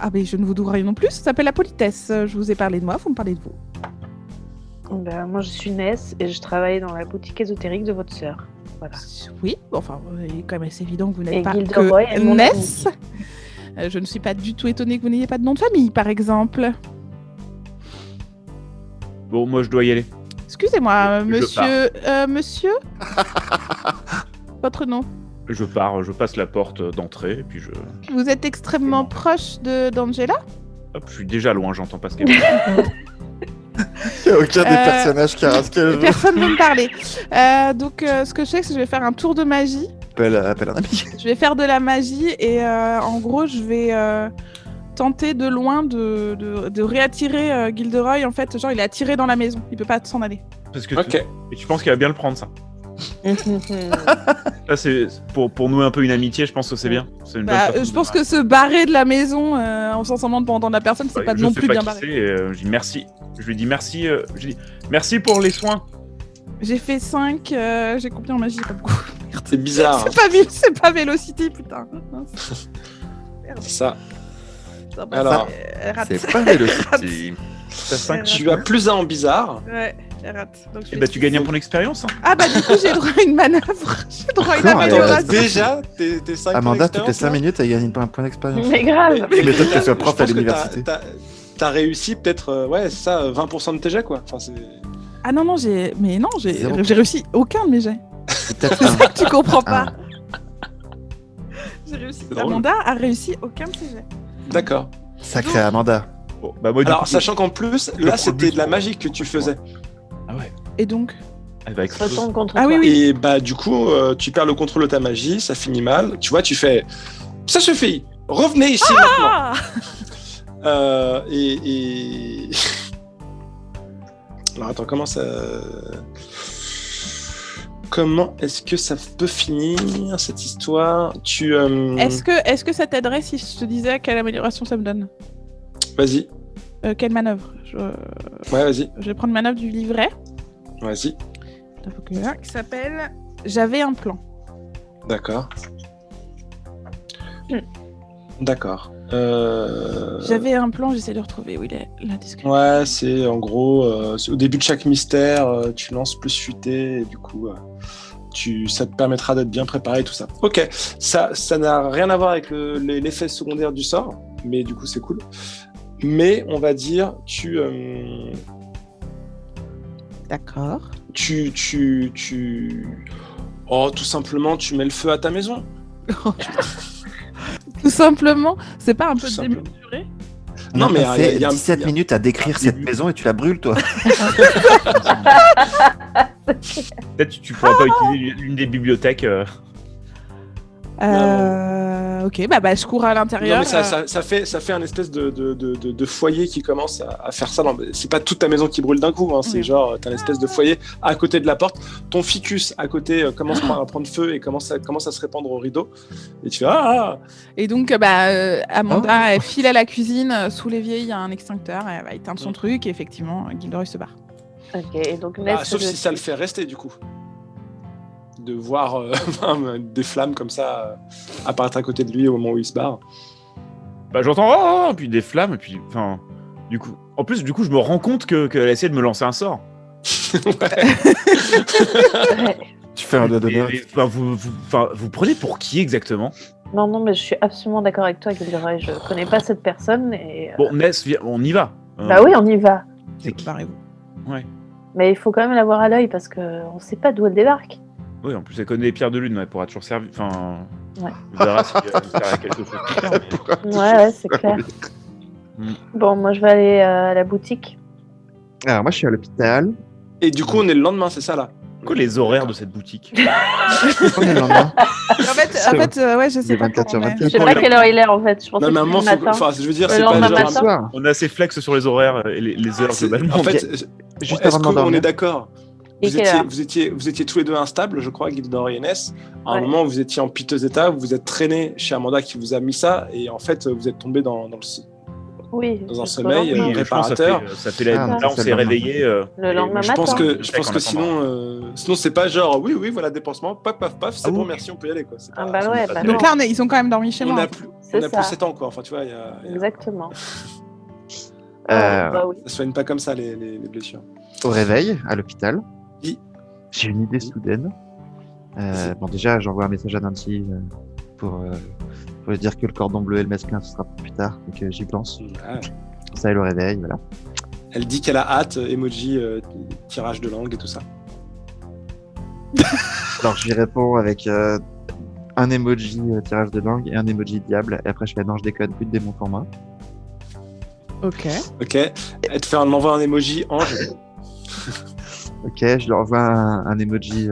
Speaker 1: Ah, mais je ne vous dois rien non plus, ça s'appelle la politesse. Je vous ai parlé de moi, vous me parlez de vous.
Speaker 6: Ben, moi, je suis Ness et je travaille dans la boutique ésotérique de votre sœur. Voilà.
Speaker 1: Oui, bon, enfin, il est quand même assez évident que vous
Speaker 6: Et
Speaker 1: n'êtes pas
Speaker 6: Gilderoy est
Speaker 1: que
Speaker 6: mon
Speaker 1: Ness. Je ne suis pas du tout étonnée que vous n'ayez pas de nom de famille, par exemple.
Speaker 2: Bon, moi je dois y aller.
Speaker 1: Excusez-moi,
Speaker 2: Je
Speaker 1: monsieur. Monsieur Votre nom.
Speaker 2: Je pars, je passe la porte d'entrée, et puis je...
Speaker 1: Vous êtes extrêmement proche d'Angela?
Speaker 2: Hop, je suis déjà loin, j'entends pas ce qu'elle dit.
Speaker 4: Il n'y a aucun des personnages qui a ce qu'elle veut.
Speaker 1: Personne ne veut me parler. Donc, ce que je sais, c'est que je vais faire un tour de magie.
Speaker 4: Appelle un ami.
Speaker 1: Je vais faire de la magie et en gros, je vais tenter de loin de réattirer Gilderoy. En fait, genre, il est attiré dans la maison. Il peut pas s'en aller.
Speaker 2: Parce que
Speaker 5: Ok.
Speaker 2: et tu penses qu'il va bien le prendre, ça. Ça, c'est pour nouer un peu une amitié, je pense que c'est bien. C'est une bonne façon
Speaker 1: Je
Speaker 2: de-
Speaker 1: pense que se barrer de la maison en faisant semblant de pas entendre la personne, c'est
Speaker 2: Ouais,
Speaker 1: pas
Speaker 2: je
Speaker 1: non
Speaker 2: sais
Speaker 1: plus
Speaker 2: pas
Speaker 1: bien
Speaker 2: qui
Speaker 1: barré.
Speaker 2: c'est, je dis merci. Je lui dis merci. Je dis merci pour les soins.
Speaker 1: J'ai fait 5, j'ai combien en magie? Pas beaucoup. Merde.
Speaker 5: C'est bizarre. hein.
Speaker 1: C'est pas Velocity, putain. Mince.
Speaker 5: C'est ça.
Speaker 1: Ça, bah,
Speaker 5: Alors,
Speaker 1: rate.
Speaker 4: C'est pas Velocity.
Speaker 2: T'as 5.
Speaker 5: Tu as plus 1 en bizarre.
Speaker 1: Ouais, elle rate. Donc, je
Speaker 2: Et
Speaker 1: fais
Speaker 2: bah tu
Speaker 1: six.
Speaker 2: gagnes un point d'expérience. Hein.
Speaker 1: Ah bah du coup j'ai droit à une manœuvre. J'ai droit à une
Speaker 4: D'accord,
Speaker 1: amélioration.
Speaker 5: Déjà, t'es 5
Speaker 4: Amanda, toutes les 5 minutes, elle gagne un point d'expérience.
Speaker 6: Mais grave.
Speaker 4: Tu m'étonnes qu'elle soit prof à l'université.
Speaker 5: T'as réussi peut-être, ouais, c'est ça, 20% de tes jets, quoi. Enfin, c'est...
Speaker 1: Ah non, j'ai
Speaker 4: Zéro.
Speaker 1: réussi aucun de mes jets.
Speaker 4: C'est peut-être
Speaker 1: C'est ça que tu comprends pas.
Speaker 4: Ah.
Speaker 1: J'ai réussi.
Speaker 5: C'est drôle.
Speaker 1: Amanda a réussi aucun de ses jets.
Speaker 5: D'accord.
Speaker 4: Sacré Amanda.
Speaker 2: Bon, bah moi du
Speaker 5: Alors,
Speaker 2: coup,
Speaker 5: sachant qu'en plus,
Speaker 2: je
Speaker 5: là,
Speaker 2: prends
Speaker 5: c'était
Speaker 2: le
Speaker 5: de la
Speaker 2: bus.
Speaker 5: magie que tu faisais.
Speaker 2: Ah ouais.
Speaker 1: Et donc
Speaker 2: Elle va exploser.
Speaker 6: Retourne contre
Speaker 1: Ah
Speaker 6: toi.
Speaker 1: oui, oui.
Speaker 5: Et bah, du coup, tu perds le contrôle de ta magie, ça finit mal. Tu vois, tu fais ça suffit, revenez ici maintenant.
Speaker 1: Ah
Speaker 5: Et. Alors, attends, Comment est-ce que ça peut finir cette histoire?
Speaker 1: Est-ce que ça t'aiderait si je te disais quelle amélioration ça me donne?
Speaker 5: Vas-y,
Speaker 1: Quelle manœuvre?
Speaker 5: ouais, vas-y,
Speaker 1: Je vais prendre une manœuvre du livret.
Speaker 5: vas-y.
Speaker 1: Qui s'appelle J'avais un plan.
Speaker 5: D'accord. D'accord.
Speaker 1: J'avais un plan, j'essaie de retrouver où il est la description.
Speaker 5: Ouais, c'est en gros, au début de chaque mystère, tu lances plus futé et du coup, ça te permettra d'être bien préparé et tout ça. Ok, ça n'a rien à voir avec l'effet secondaire du sort, mais du coup, c'est cool. Mais on va dire,
Speaker 1: D'accord.
Speaker 5: Oh, tout simplement, tu mets le feu à ta maison.
Speaker 1: Tout simplement, c'est pas un peu
Speaker 5: Tout simplement.
Speaker 1: démesuré?
Speaker 4: On
Speaker 5: Non,
Speaker 4: a
Speaker 5: mais
Speaker 4: passé
Speaker 5: il y a
Speaker 4: 17 minutes à décrire cette maison et tu la brûles, toi.
Speaker 2: Peut-être tu pourras pas utiliser l'une des bibliothèques.
Speaker 1: Ok, bah je cours à
Speaker 5: Non,
Speaker 1: l'intérieur.
Speaker 5: mais ça fait un espèce de foyer qui commence à faire ça. C'est pas toute ta maison qui brûle d'un coup, hein. C'est
Speaker 1: Ouais.
Speaker 5: genre, t'as une espèce de foyer à côté de la porte. Ton ficus à côté commence à prendre feu et commence à se répandre au rideau. Et tu fais ah.
Speaker 1: Et donc, Amanda, elle file à la cuisine. Sous l'évier, il y a un extincteur. Elle va éteindre son truc. Et effectivement, Gilderoy se barre.
Speaker 6: Ok, et donc Ness.
Speaker 5: Sauf si ça le fait rester, du coup. De voir des flammes comme ça apparaître à côté de lui au moment où il se barre.
Speaker 2: Bah j'entends puis des flammes et puis enfin du coup je me rends compte qu'elle a essayé de me lancer un sort.
Speaker 4: Tu fais un doigt d'honneur.
Speaker 2: Vous prenez pour qui exactement?
Speaker 6: Non, mais je suis absolument d'accord avec toi, Gilderoy. Je connais pas cette personne et.
Speaker 2: Bon Ness, on y va.
Speaker 6: Bah oui, on y va.
Speaker 2: C'est qui?
Speaker 1: Barrez-vous.
Speaker 6: Mais il faut quand même l'avoir à l'œil parce qu'on sait pas d'où elle débarque.
Speaker 2: Oui, en plus elle connaît les pierres de lune, elle pourra toujours servir. Enfin,
Speaker 6: Ouais.
Speaker 2: on verra si elle sert à quelque chose plus tard. mais-
Speaker 6: Ouais, c'est clair.
Speaker 2: Mm.
Speaker 6: Bon, moi je vais aller à la boutique.
Speaker 4: Alors, moi, je suis à l'hôpital.
Speaker 5: Et du coup, on est le lendemain, c'est ça là.
Speaker 2: Quoi les horaires de cette boutique?
Speaker 4: On est le lendemain.
Speaker 1: En fait, ouais, je sais
Speaker 4: Les
Speaker 1: pas
Speaker 4: 24 sur
Speaker 1: comment on est.
Speaker 6: Je sais pas quelle heure il est en fait. Je pense
Speaker 5: Non,
Speaker 6: que
Speaker 5: mais à un
Speaker 6: c'est
Speaker 5: moment,
Speaker 6: le matin.
Speaker 5: enfin, je veux dire,
Speaker 6: Le
Speaker 5: c'est
Speaker 6: lendemain
Speaker 5: pas genre.
Speaker 6: matin.
Speaker 4: Soir.
Speaker 2: On est assez flex sur les horaires et les heures globalement.
Speaker 5: En fait,
Speaker 4: Juste
Speaker 5: est-ce
Speaker 4: avant de
Speaker 5: qu'on
Speaker 4: m'endormir.
Speaker 5: est d'accord?
Speaker 6: Et quelle heure
Speaker 5: Vous étiez tous les deux instables, je crois, Gilderoy et Ness. À un
Speaker 6: Ouais.
Speaker 5: moment, vous étiez en piteux état, vous vous êtes traîné chez Amanda qui vous a mis ça, et en fait, vous êtes tombé dans
Speaker 6: Oui.
Speaker 5: un
Speaker 6: jusqu'au
Speaker 5: sommeil,
Speaker 6: lendemain.
Speaker 2: Oui, je pense que
Speaker 5: réparateur.
Speaker 2: ça fait la...
Speaker 4: Ah,
Speaker 2: là on
Speaker 4: c'est
Speaker 2: s'est
Speaker 4: le lendemain.
Speaker 2: réveillé.
Speaker 6: Le lendemain
Speaker 5: Je pense
Speaker 6: matin.
Speaker 5: que sinon c'est pas genre oui, voilà, dépensement, paf, c'est
Speaker 2: Ah
Speaker 5: bon,
Speaker 2: oui.
Speaker 5: merci, on peut y aller, quoi. C'est
Speaker 6: Ah
Speaker 5: pas-
Speaker 6: bah
Speaker 5: c'est
Speaker 6: ouais,
Speaker 5: pas-
Speaker 6: bah
Speaker 1: Donc là, ils sont quand même dormi chez
Speaker 5: on
Speaker 1: moi.
Speaker 5: a plus,
Speaker 6: C'est
Speaker 5: on a
Speaker 6: ça.
Speaker 5: plus 7 ans, quoi. Enfin, tu vois, il y a-
Speaker 6: Exactement.
Speaker 4: Euh,
Speaker 6: Bah oui.
Speaker 5: ça soigne pas comme ça les blessures.
Speaker 4: Au réveil, à l'hôpital,
Speaker 5: Oui.
Speaker 4: j'ai une idée soudaine. Bon, déjà, j'envoie un message à Nancy pour lui dire que le cordon bleu et le mesclin, ce sera pour plus tard et que j'y pense.
Speaker 5: Ah.
Speaker 4: Ça, elle au réveil, voilà.
Speaker 5: Elle dit qu'elle a hâte, emoji, tirage de langue et tout ça.
Speaker 4: Alors je lui réponds avec un emoji tirage de langue et un emoji diable. Et après je fais non, je déconne, plus de démons pour moi.
Speaker 1: Ok.
Speaker 5: Ok. Elle te envoie un emoji ange.
Speaker 4: Ok, je lui envoie un emoji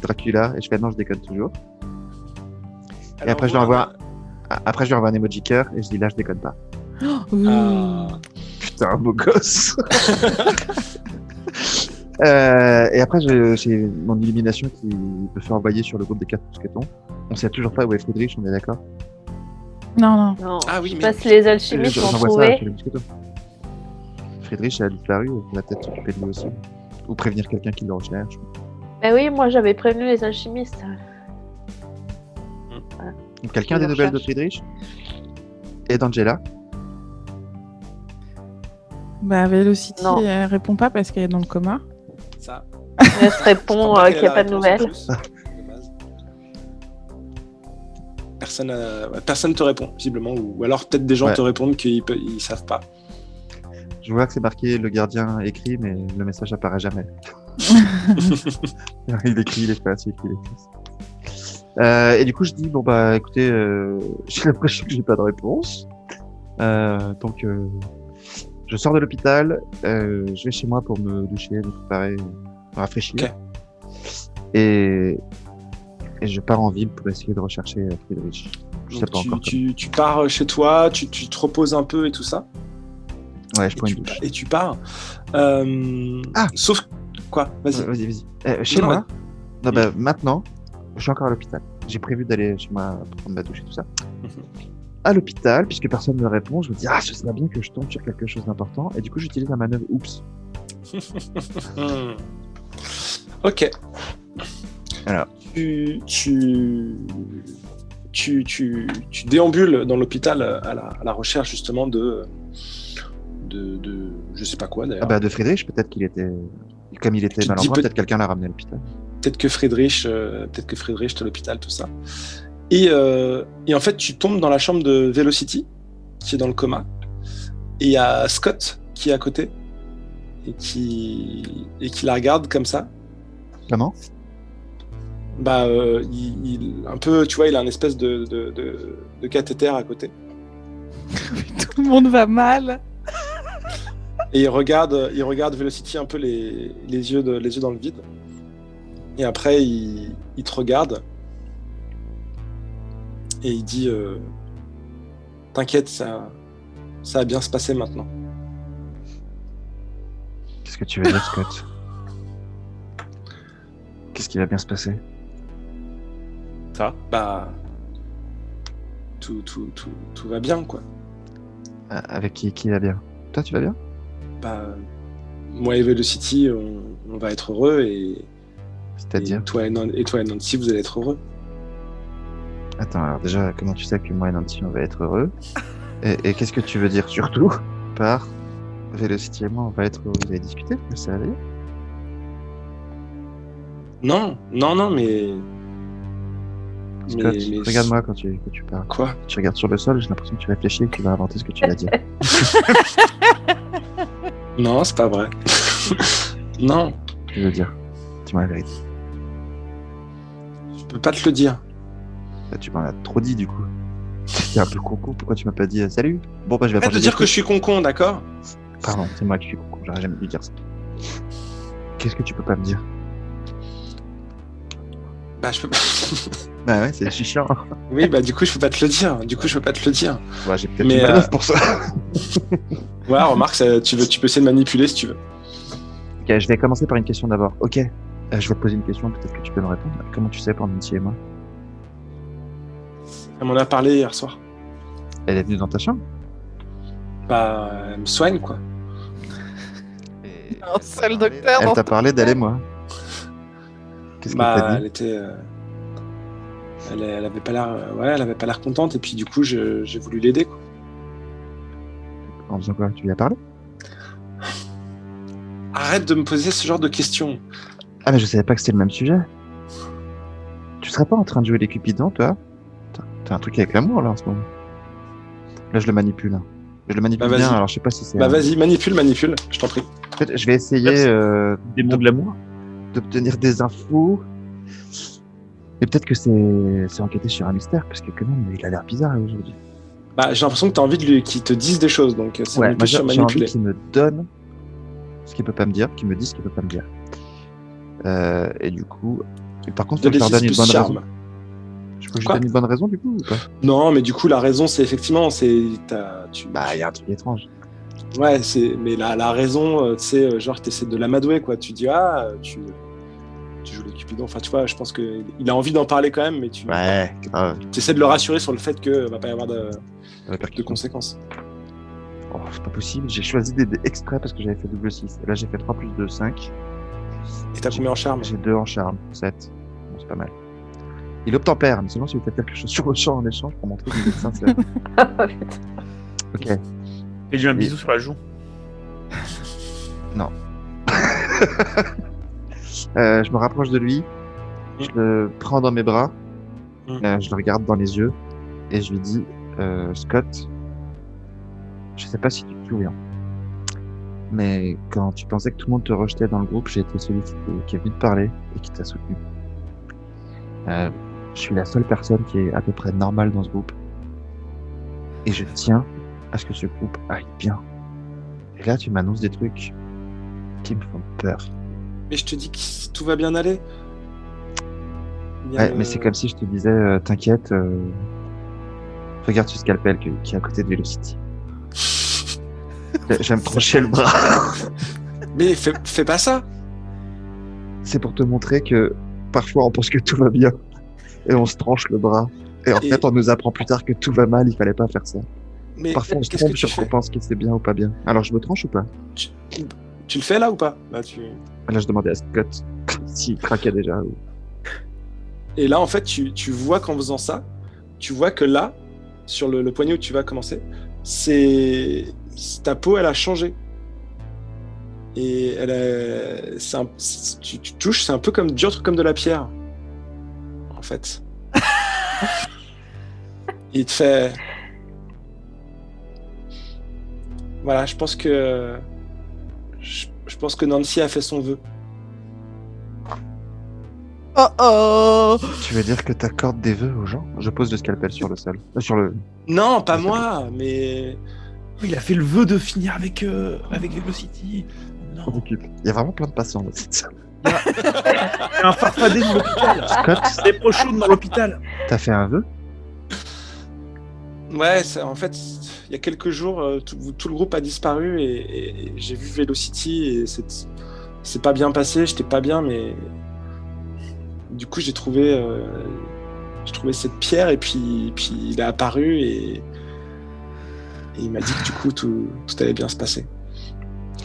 Speaker 4: Dracula et je fais non, je déconne toujours. Et après je lui envoie un emoji cœur et je dis là, je déconne pas. Putain, beau gosse. Et après, j'ai mon illumination qui me fait envoyer sur le groupe des 4 mousquetons. On sait toujours pas où est Friedrich, on est d'accord?
Speaker 1: Non.
Speaker 6: Non.
Speaker 5: Ah oui, mais
Speaker 6: Parce que les alchimistes l'ont
Speaker 4: J'envoie ça
Speaker 6: trouvé.
Speaker 4: sur les mousquetons. Friedrich a disparu, on va peut-être s'occuper de lui aussi. Ou prévenir quelqu'un qui le recherche.
Speaker 6: Ben oui, moi j'avais prévenu les alchimistes.
Speaker 4: Donc, quelqu'un a
Speaker 6: Qui
Speaker 4: des
Speaker 6: le
Speaker 4: nouvelles de
Speaker 6: recherche.
Speaker 4: Friedrich? Et d'Angela?
Speaker 1: Bah, Velocity,
Speaker 6: Non.
Speaker 1: elle répond pas parce qu'elle est dans le coma.
Speaker 5: ça.
Speaker 6: Elle se répond
Speaker 5: Je pense
Speaker 6: qu'il n'y a pas de
Speaker 5: réponse en
Speaker 6: nouvelles.
Speaker 5: plus, de base. Personne te répond, visiblement. Ou alors peut-être des gens
Speaker 4: Ouais.
Speaker 5: te répondent qu'ils savent pas.
Speaker 4: Je vois que c'est marqué le gardien écrit, mais le message apparaît jamais. Il écrit, il efface, il écrit, il efface. Et du coup, je dis bon bah écoutez, j'ai l'impression que j'ai pas de réponse. Donc je sors de l'hôpital, je vais chez moi pour me doucher, me préparer, me rafraîchir.
Speaker 5: Ok.
Speaker 4: Et je pars en ville pour essayer de rechercher Friedrich. Je sais
Speaker 5: Donc,
Speaker 4: pas encore.
Speaker 5: tu pars chez toi, tu te reposes un peu et tout ça.
Speaker 4: Ouais, je prends une douche.
Speaker 5: Et tu pars.
Speaker 4: Ah.
Speaker 5: Sauf quoi? Vas-y.
Speaker 4: Vas-y. Chez
Speaker 5: Non,
Speaker 4: moi. Non, bah, maintenant, je suis encore à l'hôpital. J'ai prévu d'aller chez moi pour prendre ma douche et tout ça. À l'hôpital, puisque personne ne me répond, je me dis ce serait bien que je tombe sur quelque chose d'important. Et du coup, j'utilise la manœuvre Oups.
Speaker 5: Ok.
Speaker 4: Alors.
Speaker 5: Tu déambules dans l'hôpital à la recherche justement de je sais pas quoi d'ailleurs.
Speaker 4: Ah bah de Friedrich, peut-être qu'il était, comme il était
Speaker 5: Tu te
Speaker 4: mal en
Speaker 5: dis
Speaker 4: point, peut-être quelqu'un l'a ramené à l'hôpital.
Speaker 5: Peut-être que Friedrich est à l'hôpital, tout ça. Et en fait, tu tombes dans la chambre de Velocity, qui est dans le coma. Et il y a Scott qui est à côté et qui la regarde comme ça.
Speaker 4: Comment?
Speaker 5: Bah, un peu, tu vois, il a une espèce de cathéter à côté.
Speaker 1: Tout le monde va mal.
Speaker 5: Et il regarde Velocity un peu les yeux dans le vide. Et après, il te regarde. Et il dit t'inquiète, ça va bien se passer maintenant.
Speaker 4: Qu'est-ce que tu veux dire, Scott? Qu'est-ce qui va bien se passer?
Speaker 2: Ça?
Speaker 5: Bah, tout va bien, quoi.
Speaker 4: Avec qui va bien? Toi, tu vas bien?
Speaker 5: Bah, moi et Velocity, on va être heureux
Speaker 4: C'est-à-dire?
Speaker 5: et toi et Nancy, vous allez être heureux.
Speaker 4: Attends, alors déjà, comment tu sais que moi et Nancy, on va être heureux? Et qu'est-ce que tu veux dire surtout par Velocity et moi, on va être heureux? Vous avez discuté? Ça va bien?
Speaker 5: Non, mais...
Speaker 4: Scott, regarde-moi quand tu parles.
Speaker 5: Quoi?
Speaker 4: Tu regardes sur le sol, j'ai l'impression que tu réfléchis et que tu vas inventer ce que tu vas dire.
Speaker 5: Non, c'est pas vrai. Non,
Speaker 4: Je veux dire, dis-moi la vérité.
Speaker 5: je peux pas te le dire.
Speaker 4: Là, tu m'en as trop dit du coup. T'es un peu con, pourquoi tu m'as pas dit salut? Bon bah je vais
Speaker 5: Arrête de dire que je suis con, d'accord?
Speaker 4: Pardon, c'est moi qui suis con, j'aurais jamais dû dire ça. Qu'est-ce que tu peux pas me dire?
Speaker 5: Bah, je peux pas...
Speaker 4: Bah ouais, c'est chiant.
Speaker 5: Oui, bah du coup, je peux pas te le dire.
Speaker 4: Ouais, j'ai peut-être
Speaker 5: Mais,
Speaker 4: une manœuvre pour ça.
Speaker 5: Ouais, remarque, tu peux essayer de manipuler si tu veux.
Speaker 4: Ok, je vais commencer par une question d'abord. Ok, je vais te poser une question, peut-être que tu peux me répondre. Comment tu sais pour Nancy et moi?
Speaker 5: Elle m'en a parlé hier soir.
Speaker 4: Elle est venue dans ta chambre?
Speaker 5: Bah, elle me soigne, quoi.
Speaker 1: Un seul docteur
Speaker 4: Elle
Speaker 1: dans
Speaker 4: t'a parlé d'elle et moi. Qu'est-ce qu'elle t'a
Speaker 5: Bah,
Speaker 4: dit?
Speaker 5: elle était... Elle avait pas l'air... ouais, elle avait pas l'air contente, et puis du coup, j'ai voulu l'aider, quoi.
Speaker 4: En faisant quoi? Tu lui as parlé?
Speaker 5: Arrête de me poser ce genre de questions.
Speaker 4: Ah mais je savais pas que c'était le même sujet. Tu serais pas en train de jouer les Cupidons, toi? T'as un truc avec l'amour là en ce moment. Là je le manipule. Hein. Je le manipule bien, alors je sais pas si c'est...
Speaker 5: vas-y, manipule, je t'en prie.
Speaker 4: En fait, je vais essayer
Speaker 2: Démon de l'amour.
Speaker 4: d'obtenir des infos. Et peut-être que c'est enquêter sur un mystère, parce que quand même, il a l'air bizarre aujourd'hui.
Speaker 5: J'ai l'impression que t'as envie qu'il te dise des choses, donc c'est
Speaker 4: Ouais,
Speaker 5: plus sur
Speaker 4: j'ai envie
Speaker 5: manipuler.
Speaker 4: qu'il me donne ce qu'il peut pas me dire, qu'il me dise ce qu'il peut pas me dire. Et du coup... Et par contre,
Speaker 5: De
Speaker 4: faut que je leur donne une bonne
Speaker 5: charme.
Speaker 4: raison. Je peux que je donne une bonne raison, du coup, ou pas?
Speaker 5: Non, mais du coup, la raison, c'est effectivement, il
Speaker 4: y a un truc étrange.
Speaker 5: Ouais, mais la raison, tu sais, genre, t'essaies de l'amadouer, quoi. Tu dis, tu joues le Cupidon. Enfin, tu vois, je pense qu'il a envie d'en parler quand même, mais tu essaies de le rassurer sur le fait qu'il va pas y avoir de conséquences.
Speaker 4: Oh, c'est pas possible. J'ai choisi des dés exprès parce que j'avais fait double 6. Et là, j'ai fait 3 plus 2, 5.
Speaker 5: Et t'as combien en charme?
Speaker 4: J'ai 2 en charme, 7. Bon, c'est pas mal. Il obtempère, mais sinon, si vous faites quelque chose sur le champ en échange pour montrer que vous êtes sincère. Ok.
Speaker 2: Fais-lui un bisou sur la joue.
Speaker 4: Non. Je me rapproche de lui, je le prends dans mes bras, je le regarde dans les yeux et je lui dis Scott, je sais pas si tu te souviens, mais quand tu pensais que tout le monde te rejetait dans le groupe, j'ai été celui qui est venu te parler et qui t'a soutenu. Je suis la seule personne qui est à peu près normale dans ce groupe et je tiens à ce que ce groupe aille bien. Et là, tu m'annonces des trucs qui me font peur.
Speaker 5: Mais je te dis que tout va bien aller.
Speaker 4: Ouais, mais c'est comme si je te disais, t'inquiète, regarde ce scalpel qui est à côté de Velocity. J'aime trancher le bras.
Speaker 5: Mais fais pas ça.
Speaker 4: C'est pour te montrer que parfois on pense que tout va bien et on se tranche le bras. Et en fait, on nous apprend plus tard que tout va mal, il fallait pas faire ça.
Speaker 5: Mais
Speaker 4: parfois on se trompe sur ce qu'on pense que c'est bien ou pas bien. Alors je me tranche ou pas?
Speaker 5: Tu le fais là ou pas?
Speaker 4: Là, je demandais à Scott s'il craquait déjà.
Speaker 5: Et là, en fait, tu vois qu'en faisant ça, tu vois que là, sur le poignet où tu vas commencer, ta peau, elle a changé. Et tu touches, c'est un peu comme dur, comme de la pierre, en fait. Il te fait... Voilà, je pense que Nancy a fait son vœu.
Speaker 4: Tu veux dire que t'accordes des vœux aux gens? Je pose le scalpel sur le sol.
Speaker 5: Non, pas moi, mais...
Speaker 2: Il a fait le vœu de finir avec Velocity. Non.
Speaker 4: Il y a vraiment plein de patients dans cette salle.
Speaker 2: Il y a un farfadet dans l'hôpital.
Speaker 4: Scott,
Speaker 2: des prochaudes dans l'hôpital.
Speaker 4: T'as fait un vœu?
Speaker 5: Ouais, en fait, il y a quelques jours, tout le groupe a disparu et j'ai vu Velocity et c'est pas bien passé, j'étais pas bien, mais du coup j'ai trouvé cette pierre et puis il est apparu et il m'a dit que du coup tout allait bien se passer.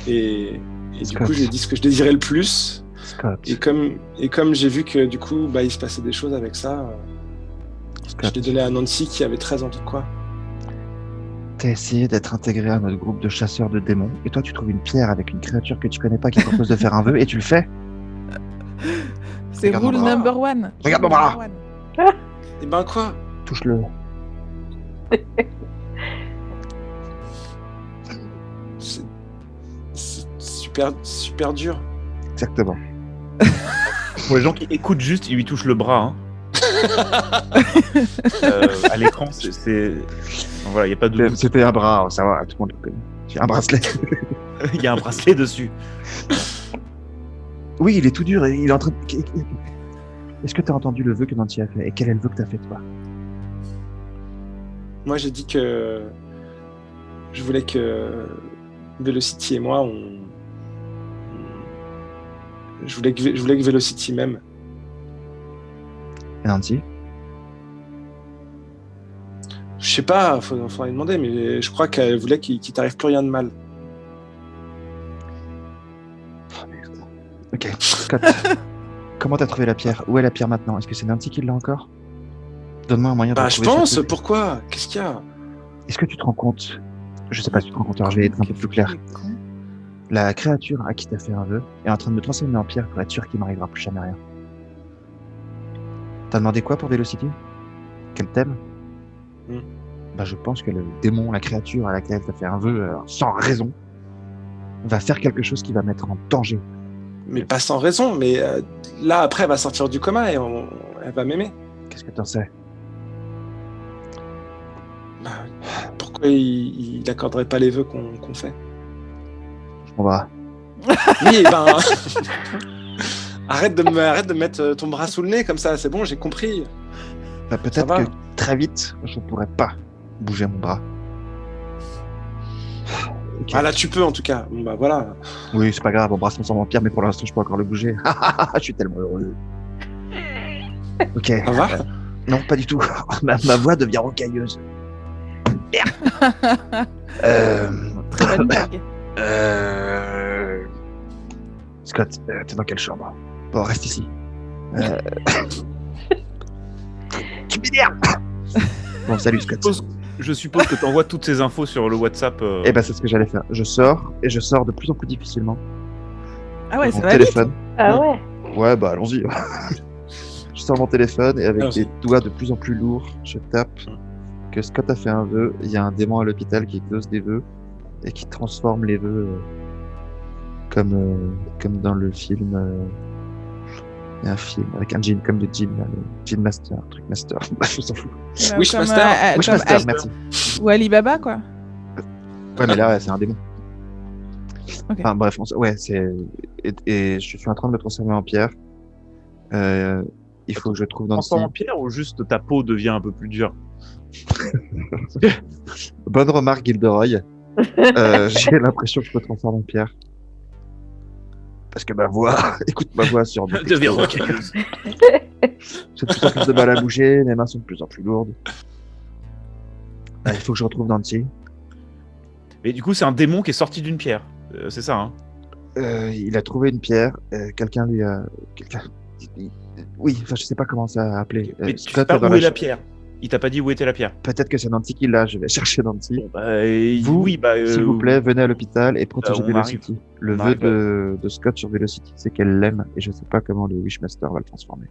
Speaker 5: Et du coup j'ai dit ce que je désirais le plus.
Speaker 4: Scott.
Speaker 5: Et comme j'ai vu que du coup il se passait des choses avec ça, je l'ai donné à Nancy qui avait très envie de quoi.
Speaker 4: T'as essayé d'être intégré à notre groupe de chasseurs de démons et toi tu trouves une pierre avec une créature que tu connais pas qui te propose de faire un vœu et tu le fais?
Speaker 1: C'est
Speaker 4: Regarde
Speaker 1: rule
Speaker 4: mon bras.
Speaker 1: number one.
Speaker 4: Regarde mon bras.
Speaker 5: Et ben quoi?
Speaker 4: Touche-le.
Speaker 5: C'est super dur.
Speaker 4: Exactement.
Speaker 2: Pour les gens qui écoutent juste, il lui touche le bras. Hein. À l'écran, voilà, il n'y a pas de doute.
Speaker 4: C'était un bras, ça va, tout le monde le connaît. J'ai un bracelet.
Speaker 2: Il y a un bracelet dessus.
Speaker 4: Oui, il est tout dur et il est en train de... Est-ce que tu as entendu le vœu que Nancy a fait? Et quel est le vœu que tu as fait, toi?
Speaker 5: Moi, j'ai dit que je voulais que Velocity et moi, je voulais que Velocity m'aime.
Speaker 4: Et Nancy?
Speaker 5: Je sais pas, faudrait lui demander, mais je crois qu'elle voulait qu'il t'arrive plus rien de mal.
Speaker 4: Oh merde. Ok, Scott. Comment t'as trouvé la pierre? Où est la pierre maintenant? Est-ce que c'est Nancy qui l'a encore? Donne-moi un moyen de
Speaker 5: je
Speaker 4: retrouver
Speaker 5: pense,
Speaker 4: ce truc.
Speaker 5: pourquoi? Qu'est-ce qu'il y a?
Speaker 4: Est-ce que tu te rends compte? Je sais pas si tu te rends compte, alors je vais être un peu plus clair. La créature à qui t'as fait un vœu est en train de me transformer en pierre pour être sûr qu'il m'arrivera plus jamais rien. T'as demandé quoi pour Velocity? Quel thème? bah, je pense que le démon, la créature à laquelle tu as fait un vœu sans raison, va faire quelque chose qui va mettre en danger.
Speaker 5: Mais pas sans raison, mais là, après, elle va sortir du coma et elle va m'aimer.
Speaker 4: Qu'est-ce que t'en sais?
Speaker 5: Bah, pourquoi il n'accorderait pas les vœux qu'on fait?
Speaker 4: Je m'en vais.
Speaker 5: Oui, ben... arrête de me mettre ton bras sous le nez comme ça, c'est bon, j'ai compris.
Speaker 4: Bah, peut-être que très vite, je ne pourrais pas bouger mon bras. Okay.
Speaker 5: Ah là, tu peux en tout cas. Bon, bah voilà.
Speaker 4: Oui, c'est pas grave, mon bras se transforme en pierre, mais pour l'instant, je peux encore le bouger. Je suis tellement heureux. Ok.
Speaker 5: Ça va
Speaker 4: non, pas du tout. ma voix devient rocailleuse. Merde.
Speaker 1: Très bonne blague.
Speaker 4: Scott, t'es dans quelle chambre? Bon, reste ici. Tu m'énerves. Bon, salut Scott.
Speaker 2: Je suppose que tu envoies toutes ces infos sur le WhatsApp.
Speaker 4: Eh ben, c'est ce que j'allais faire. Je sors, et je sors de plus en plus difficilement.
Speaker 1: Ah ouais,
Speaker 4: mon
Speaker 1: ça va
Speaker 4: téléphone.
Speaker 1: vite.
Speaker 6: Ah ouais.
Speaker 4: Ouais, bah allons-y. Je sors mon téléphone et avec des doigts de plus en plus lourds, je tape que Scott a fait un vœu. Il y a un démon à l'hôpital qui exauce des vœux et qui transforme les vœux comme dans le film. Il y a un film avec un djinn, comme le djinn, le djinn master, un truc master. Je s'en fous.
Speaker 5: Wishmaster.
Speaker 4: Wishmaster, merci.
Speaker 1: Ou Alibaba, quoi.
Speaker 4: Ouais, mais là, ouais, c'est un démon.
Speaker 1: Okay.
Speaker 4: Enfin, bref, ouais, c'est. Et je suis en train de me transformer en pierre. Il faut que je trouve dans le
Speaker 2: transforme en pierre ou juste ta peau devient un peu plus dure?
Speaker 4: Bonne remarque, Gilderoy. J'ai l'impression que je me transforme en pierre. Parce que ma voix, écoute ma voix sur des
Speaker 2: devient rocailleuse.
Speaker 4: J'ai de plus en plus de mal à bouger, mes mains sont de plus en plus lourdes. Il faut que je retrouve Dante.
Speaker 2: Mais du coup, c'est un démon qui est sorti d'une pierre. C'est ça, hein?
Speaker 4: Il a trouvé une pierre. Quelqu'un lui a. Oui, enfin, je sais pas comment ça a appelé.
Speaker 2: Mais tu sais pas où est la pierre? Il t'a pas dit où était la pierre?
Speaker 4: Peut-être que c'est Dante qui l'a. Je vais chercher Dante.
Speaker 2: Bon,
Speaker 4: vous,
Speaker 2: oui,
Speaker 4: s'il vous plaît, venez à l'hôpital et protégez
Speaker 2: on
Speaker 4: Velocity. Le vœu de Scott sur Velocity, c'est qu'elle l'aime et je sais pas comment le Wishmaster va le transformer.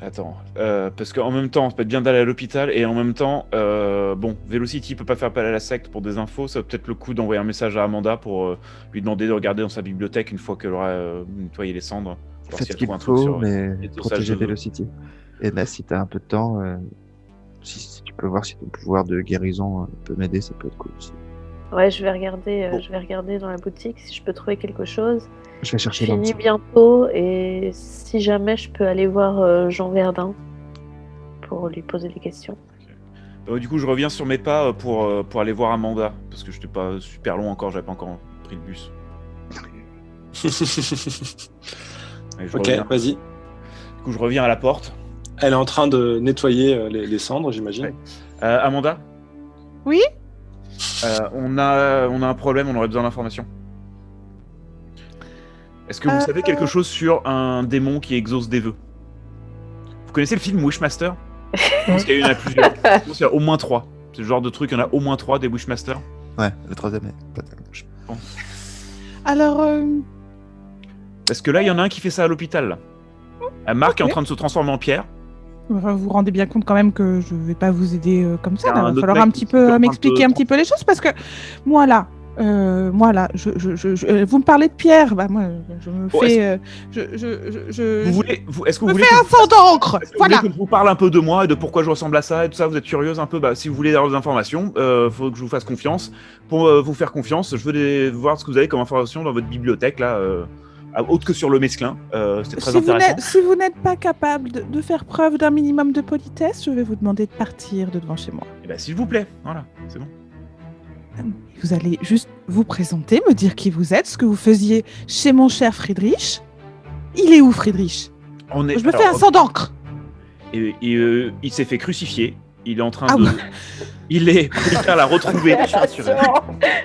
Speaker 2: Attends, parce qu'en même temps, ça peut être bien d'aller à l'hôpital et en même temps, bon, Velocity peut pas faire appel à la secte pour des infos, ça va peut-être le coup d'envoyer un message à Amanda pour lui demander de regarder dans sa bibliothèque une fois qu'elle aura nettoyé les cendres.
Speaker 4: Faites ce qu'il faut, mais protégez Velocity. Et là, si t'as un peu de temps, si tu peux voir si ton pouvoir de guérison peut m'aider, ça peut être cool aussi.
Speaker 6: Ouais, je vais regarder dans la boutique si je peux trouver quelque chose.
Speaker 4: Je vais chercher
Speaker 6: Je finis bientôt et si jamais je peux aller voir Jean Verdun pour lui poser des questions.
Speaker 2: Okay. Du coup, je reviens sur mes pas pour aller voir Amanda parce que je n'étais pas super long encore, j'avais pas encore pris le bus.
Speaker 5: Ok, vas-y.
Speaker 2: Du coup, je reviens à la porte.
Speaker 5: Elle est en train de nettoyer les cendres, j'imagine.
Speaker 2: Ouais. Amanda?
Speaker 1: Oui?
Speaker 2: On a un problème, on aurait besoin d'informations. Est-ce que vous savez quelque chose sur un démon qui exauce des vœux? Vous connaissez le film Wishmaster? Je pense qu'il y en a plusieurs. Je pense qu'il y a au moins 3. C'est le genre de truc, il y en a au moins 3 des Wishmasters.
Speaker 4: Ouais, le 3e est pas tellement.
Speaker 1: Alors,
Speaker 2: parce que là, il y en a un qui fait ça à l'hôpital. Marc est en train de se transformer en pierre.
Speaker 1: Vous vous rendez bien compte quand même que je vais pas vous aider comme ça. Il va falloir
Speaker 2: mec
Speaker 1: un petit peu m'expliquer un petit peu les choses parce que moi là, vous me parlez de Pierre, bah moi je me fais,
Speaker 2: Est-ce que vous voulez
Speaker 1: fais un sang d'encre. Voilà.
Speaker 2: Vous voulez que je vous parle un peu de moi et de pourquoi je ressemble à ça et tout ça? Vous êtes curieuse un peu? Bah si vous voulez avoir des informations, faut que je vous fasse confiance. Pour vous faire confiance, je veux voir ce que vous avez comme information dans votre bibliothèque là. Autre que sur le mesclin, c'était très intéressant.
Speaker 1: Si vous n'êtes pas capable de faire preuve d'un minimum de politesse, je vais vous demander de partir de devant chez moi.
Speaker 2: Eh ben, s'il vous plaît, voilà, c'est bon.
Speaker 1: Vous allez juste vous présenter, me dire qui vous êtes, ce que vous faisiez chez mon cher Friedrich. Il est où, Friedrich? Je me fais un sang d'encre.
Speaker 2: Et il s'est fait crucifier. Il est en train de... Quelqu'un l'a retrouvé.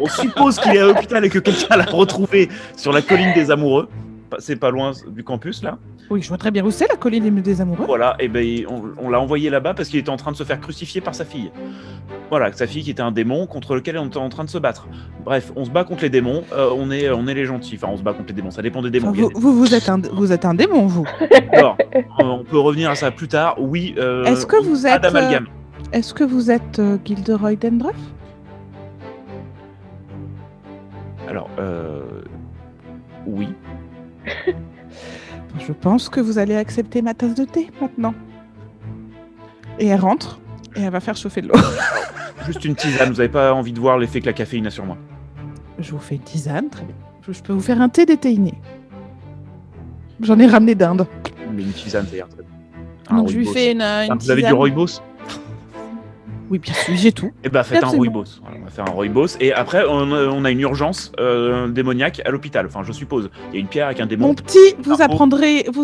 Speaker 2: On suppose qu'il est à l'hôpital et que quelqu'un l'a retrouvé sur la colline des Amoureux. C'est pas loin du campus, là.
Speaker 1: Oui, je vois très bien où c'est, la colline des Amoureux.
Speaker 2: Voilà, et ben on l'a envoyé là-bas parce qu'il était en train de se faire crucifier par sa fille. Voilà, sa fille qui était un démon contre lequel on était en train de se battre. Bref, on se bat contre les démons, on est les gentils. Enfin, on se bat contre les démons, ça dépend des démons.
Speaker 1: Enfin, vous êtes un démon, vous.
Speaker 2: Alors, on peut revenir à ça plus tard. Oui,
Speaker 1: est-ce que vous êtes...
Speaker 2: Pas d'amalgame.
Speaker 1: Est-ce que vous êtes Gilderoy Dendruff?
Speaker 2: Alors, oui.
Speaker 1: Je pense que vous allez accepter ma tasse de thé maintenant. Et elle rentre et elle va faire chauffer de l'eau.
Speaker 2: Juste une tisane, vous n'avez pas envie de voir l'effet que la caféine a sur moi?
Speaker 1: Je vous fais une tisane, très bien. Je peux vous faire un thé déthéiné. J'en ai ramené d'Inde.
Speaker 2: Mais une tisane, ça ira très bien.
Speaker 1: Donc je lui fais une tisane.
Speaker 2: Vous avez du rooibos?
Speaker 1: Oui, bien sûr, j'ai tout.
Speaker 2: Eh ben, faites
Speaker 1: Absolument.
Speaker 2: un rooibos. Voilà, on va faire un rooibos. Et après, on a une urgence démoniaque à l'hôpital. Enfin, je suppose. Il y a une pierre avec un démon.
Speaker 1: Mon petit, vous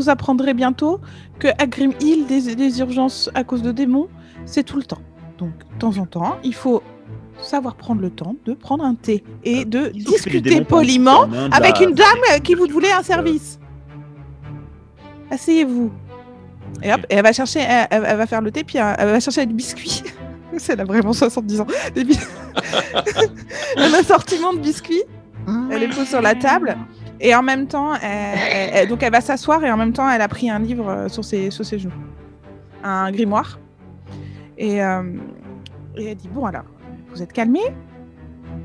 Speaker 1: apprendrez bientôt que à Grim Hill, des urgences à cause de démons, c'est tout le temps. Donc, de temps en temps, il faut savoir prendre le temps de prendre un thé et de discuter poliment avec une dame qui vous voulait un service. Asseyez-vous. Et hop, et elle va chercher, elle va faire le thé, puis elle va chercher des biscuits. Elle a vraiment 70 ans. Un assortiment de biscuits. Elle les pose sur la table. Et en même temps, donc elle va s'asseoir et en même temps, elle a pris un livre sur ses genoux. Un grimoire. Et elle dit, bon alors, vous êtes calmés?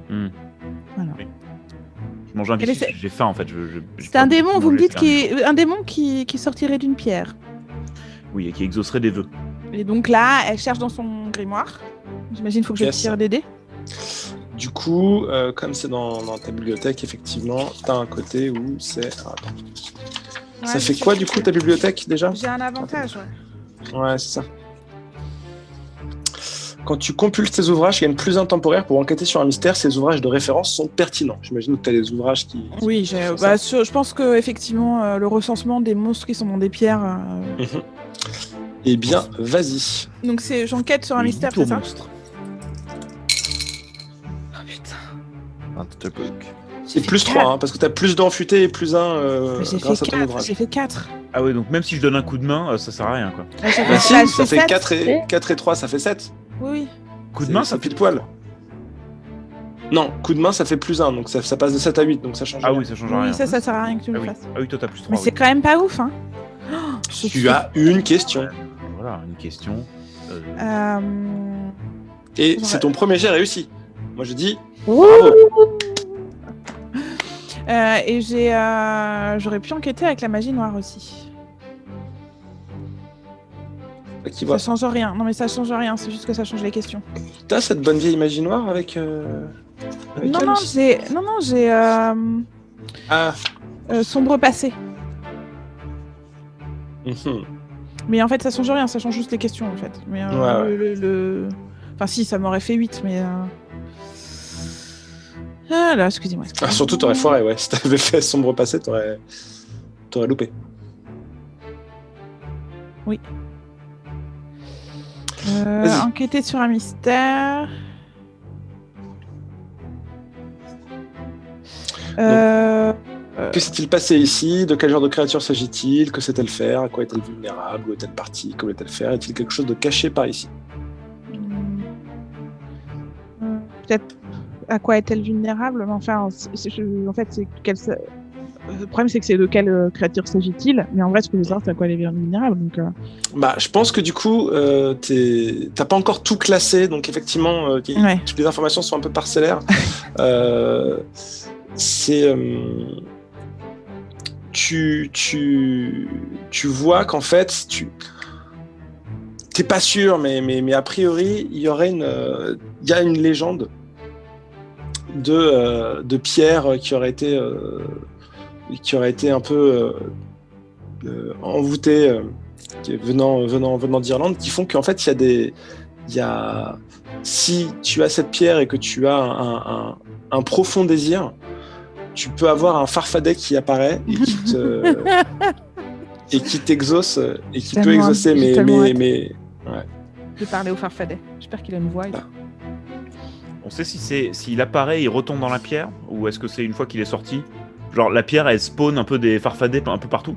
Speaker 1: Voilà.
Speaker 2: Oui. Je mange un biscuit, j'ai faim en fait.
Speaker 1: C'est un démon, vous me dites, un démon qui sortirait d'une pierre.
Speaker 2: Oui, et qui exaucerait des vœux.
Speaker 1: Et donc là, elle cherche dans son grimoire. J'imagine qu'il faut que je tire des dés.
Speaker 5: Du coup, comme c'est dans ta bibliothèque, effectivement, t'as un côté où c'est... attends.
Speaker 1: Ouais,
Speaker 5: ça fait quoi du coup ta bibliothèque déjà?
Speaker 1: J'ai un avantage, ouais.
Speaker 5: Ouais, c'est ça. Quand tu compulses tes ouvrages qui gagnent plus 1 temporaire pour enquêter sur un mystère, ces ouvrages de référence sont pertinents. J'imagine que tu as des ouvrages qui...
Speaker 1: Oui, je pense que effectivement le recensement des monstres qui sont dans des pierres...
Speaker 5: Eh bien, vas-y.
Speaker 1: Donc j'enquête sur un mystère, c'est ça?
Speaker 2: Monstre.
Speaker 1: Oh putain.
Speaker 5: C'est plus 3, hein, parce que tu as plus d'amputés et plus 1 grâce à ton ouvrage.
Speaker 1: J'ai fait 4.
Speaker 2: Ah ouais, donc même si je donne un coup de main, ça sert à rien quoi.
Speaker 5: Bah si, ça fait 4 et 3, ça fait 7.
Speaker 1: Oui.
Speaker 2: Coup de main,
Speaker 5: ça pile poil. Non, coup de main, ça fait plus 1, donc ça passe de 7 à 8, donc ça change rien.
Speaker 2: Ah oui, ça change rien.
Speaker 1: Oui, ça sert à rien que tu le
Speaker 2: oui.
Speaker 1: fasses.
Speaker 2: Ah oui, toi t'as plus 3.
Speaker 1: Mais c'est quand même pas ouf, hein.
Speaker 5: Tu as une question.
Speaker 2: Voilà, une question.
Speaker 5: Et c'est ton premier jet réussi. Moi je dis
Speaker 1: bravo. Et j'aurais pu enquêter avec la magie noire aussi. Ça change rien. Non mais ça change rien, c'est juste que ça change les questions.
Speaker 5: T'as cette bonne vieille magie noire avec
Speaker 1: non, j'ai sombre passé. Mais en fait, ça change rien, ça change juste les questions en fait. Mais enfin si, ça m'aurait fait 8, mais ah là, excusez-moi.
Speaker 5: Surtout t'aurais foiré, ouais. Si t'avais fait sombre passé, t'aurais loupé.
Speaker 1: Oui. Enquêter sur un mystère.
Speaker 5: Que s'est-il passé ici? De quel genre de créature s'agit-il? Que sait-elle faire? À quoi est-elle vulnérable? Où est-elle partie? Comment est-elle faire? Est-il quelque chose de caché par ici?
Speaker 1: Peut-être à quoi est-elle vulnérable? Mais enfin, en fait, c'est quelle... Le problème, c'est que c'est de quelle créature s'agit-il? Mais en vrai, ce que je veux savoir, c'est à quoi elle est vulnérable. Donc,
Speaker 5: Bah, je pense que du coup, t'as pas encore tout classé, donc effectivement, toutes les informations sont un peu parcellaires. Tu vois qu'en fait, t'es pas sûr, mais a priori, il y a une légende de pierre qui aurait été un peu envoûtée, venant d'Irlande, qui font qu'en fait, si tu as cette pierre et que tu as un profond désir, tu peux avoir un farfadet qui apparaît et qui t'exauce et qui peut exaucer, mais ouais.
Speaker 1: Je vais parler au farfadet. J'espère qu'il a une voix.
Speaker 2: On sait s'il apparaît, il retombe dans la pierre, ou est-ce que c'est une fois qu'il est sorti? Genre la pierre, elle spawn un peu des farfadets un peu partout?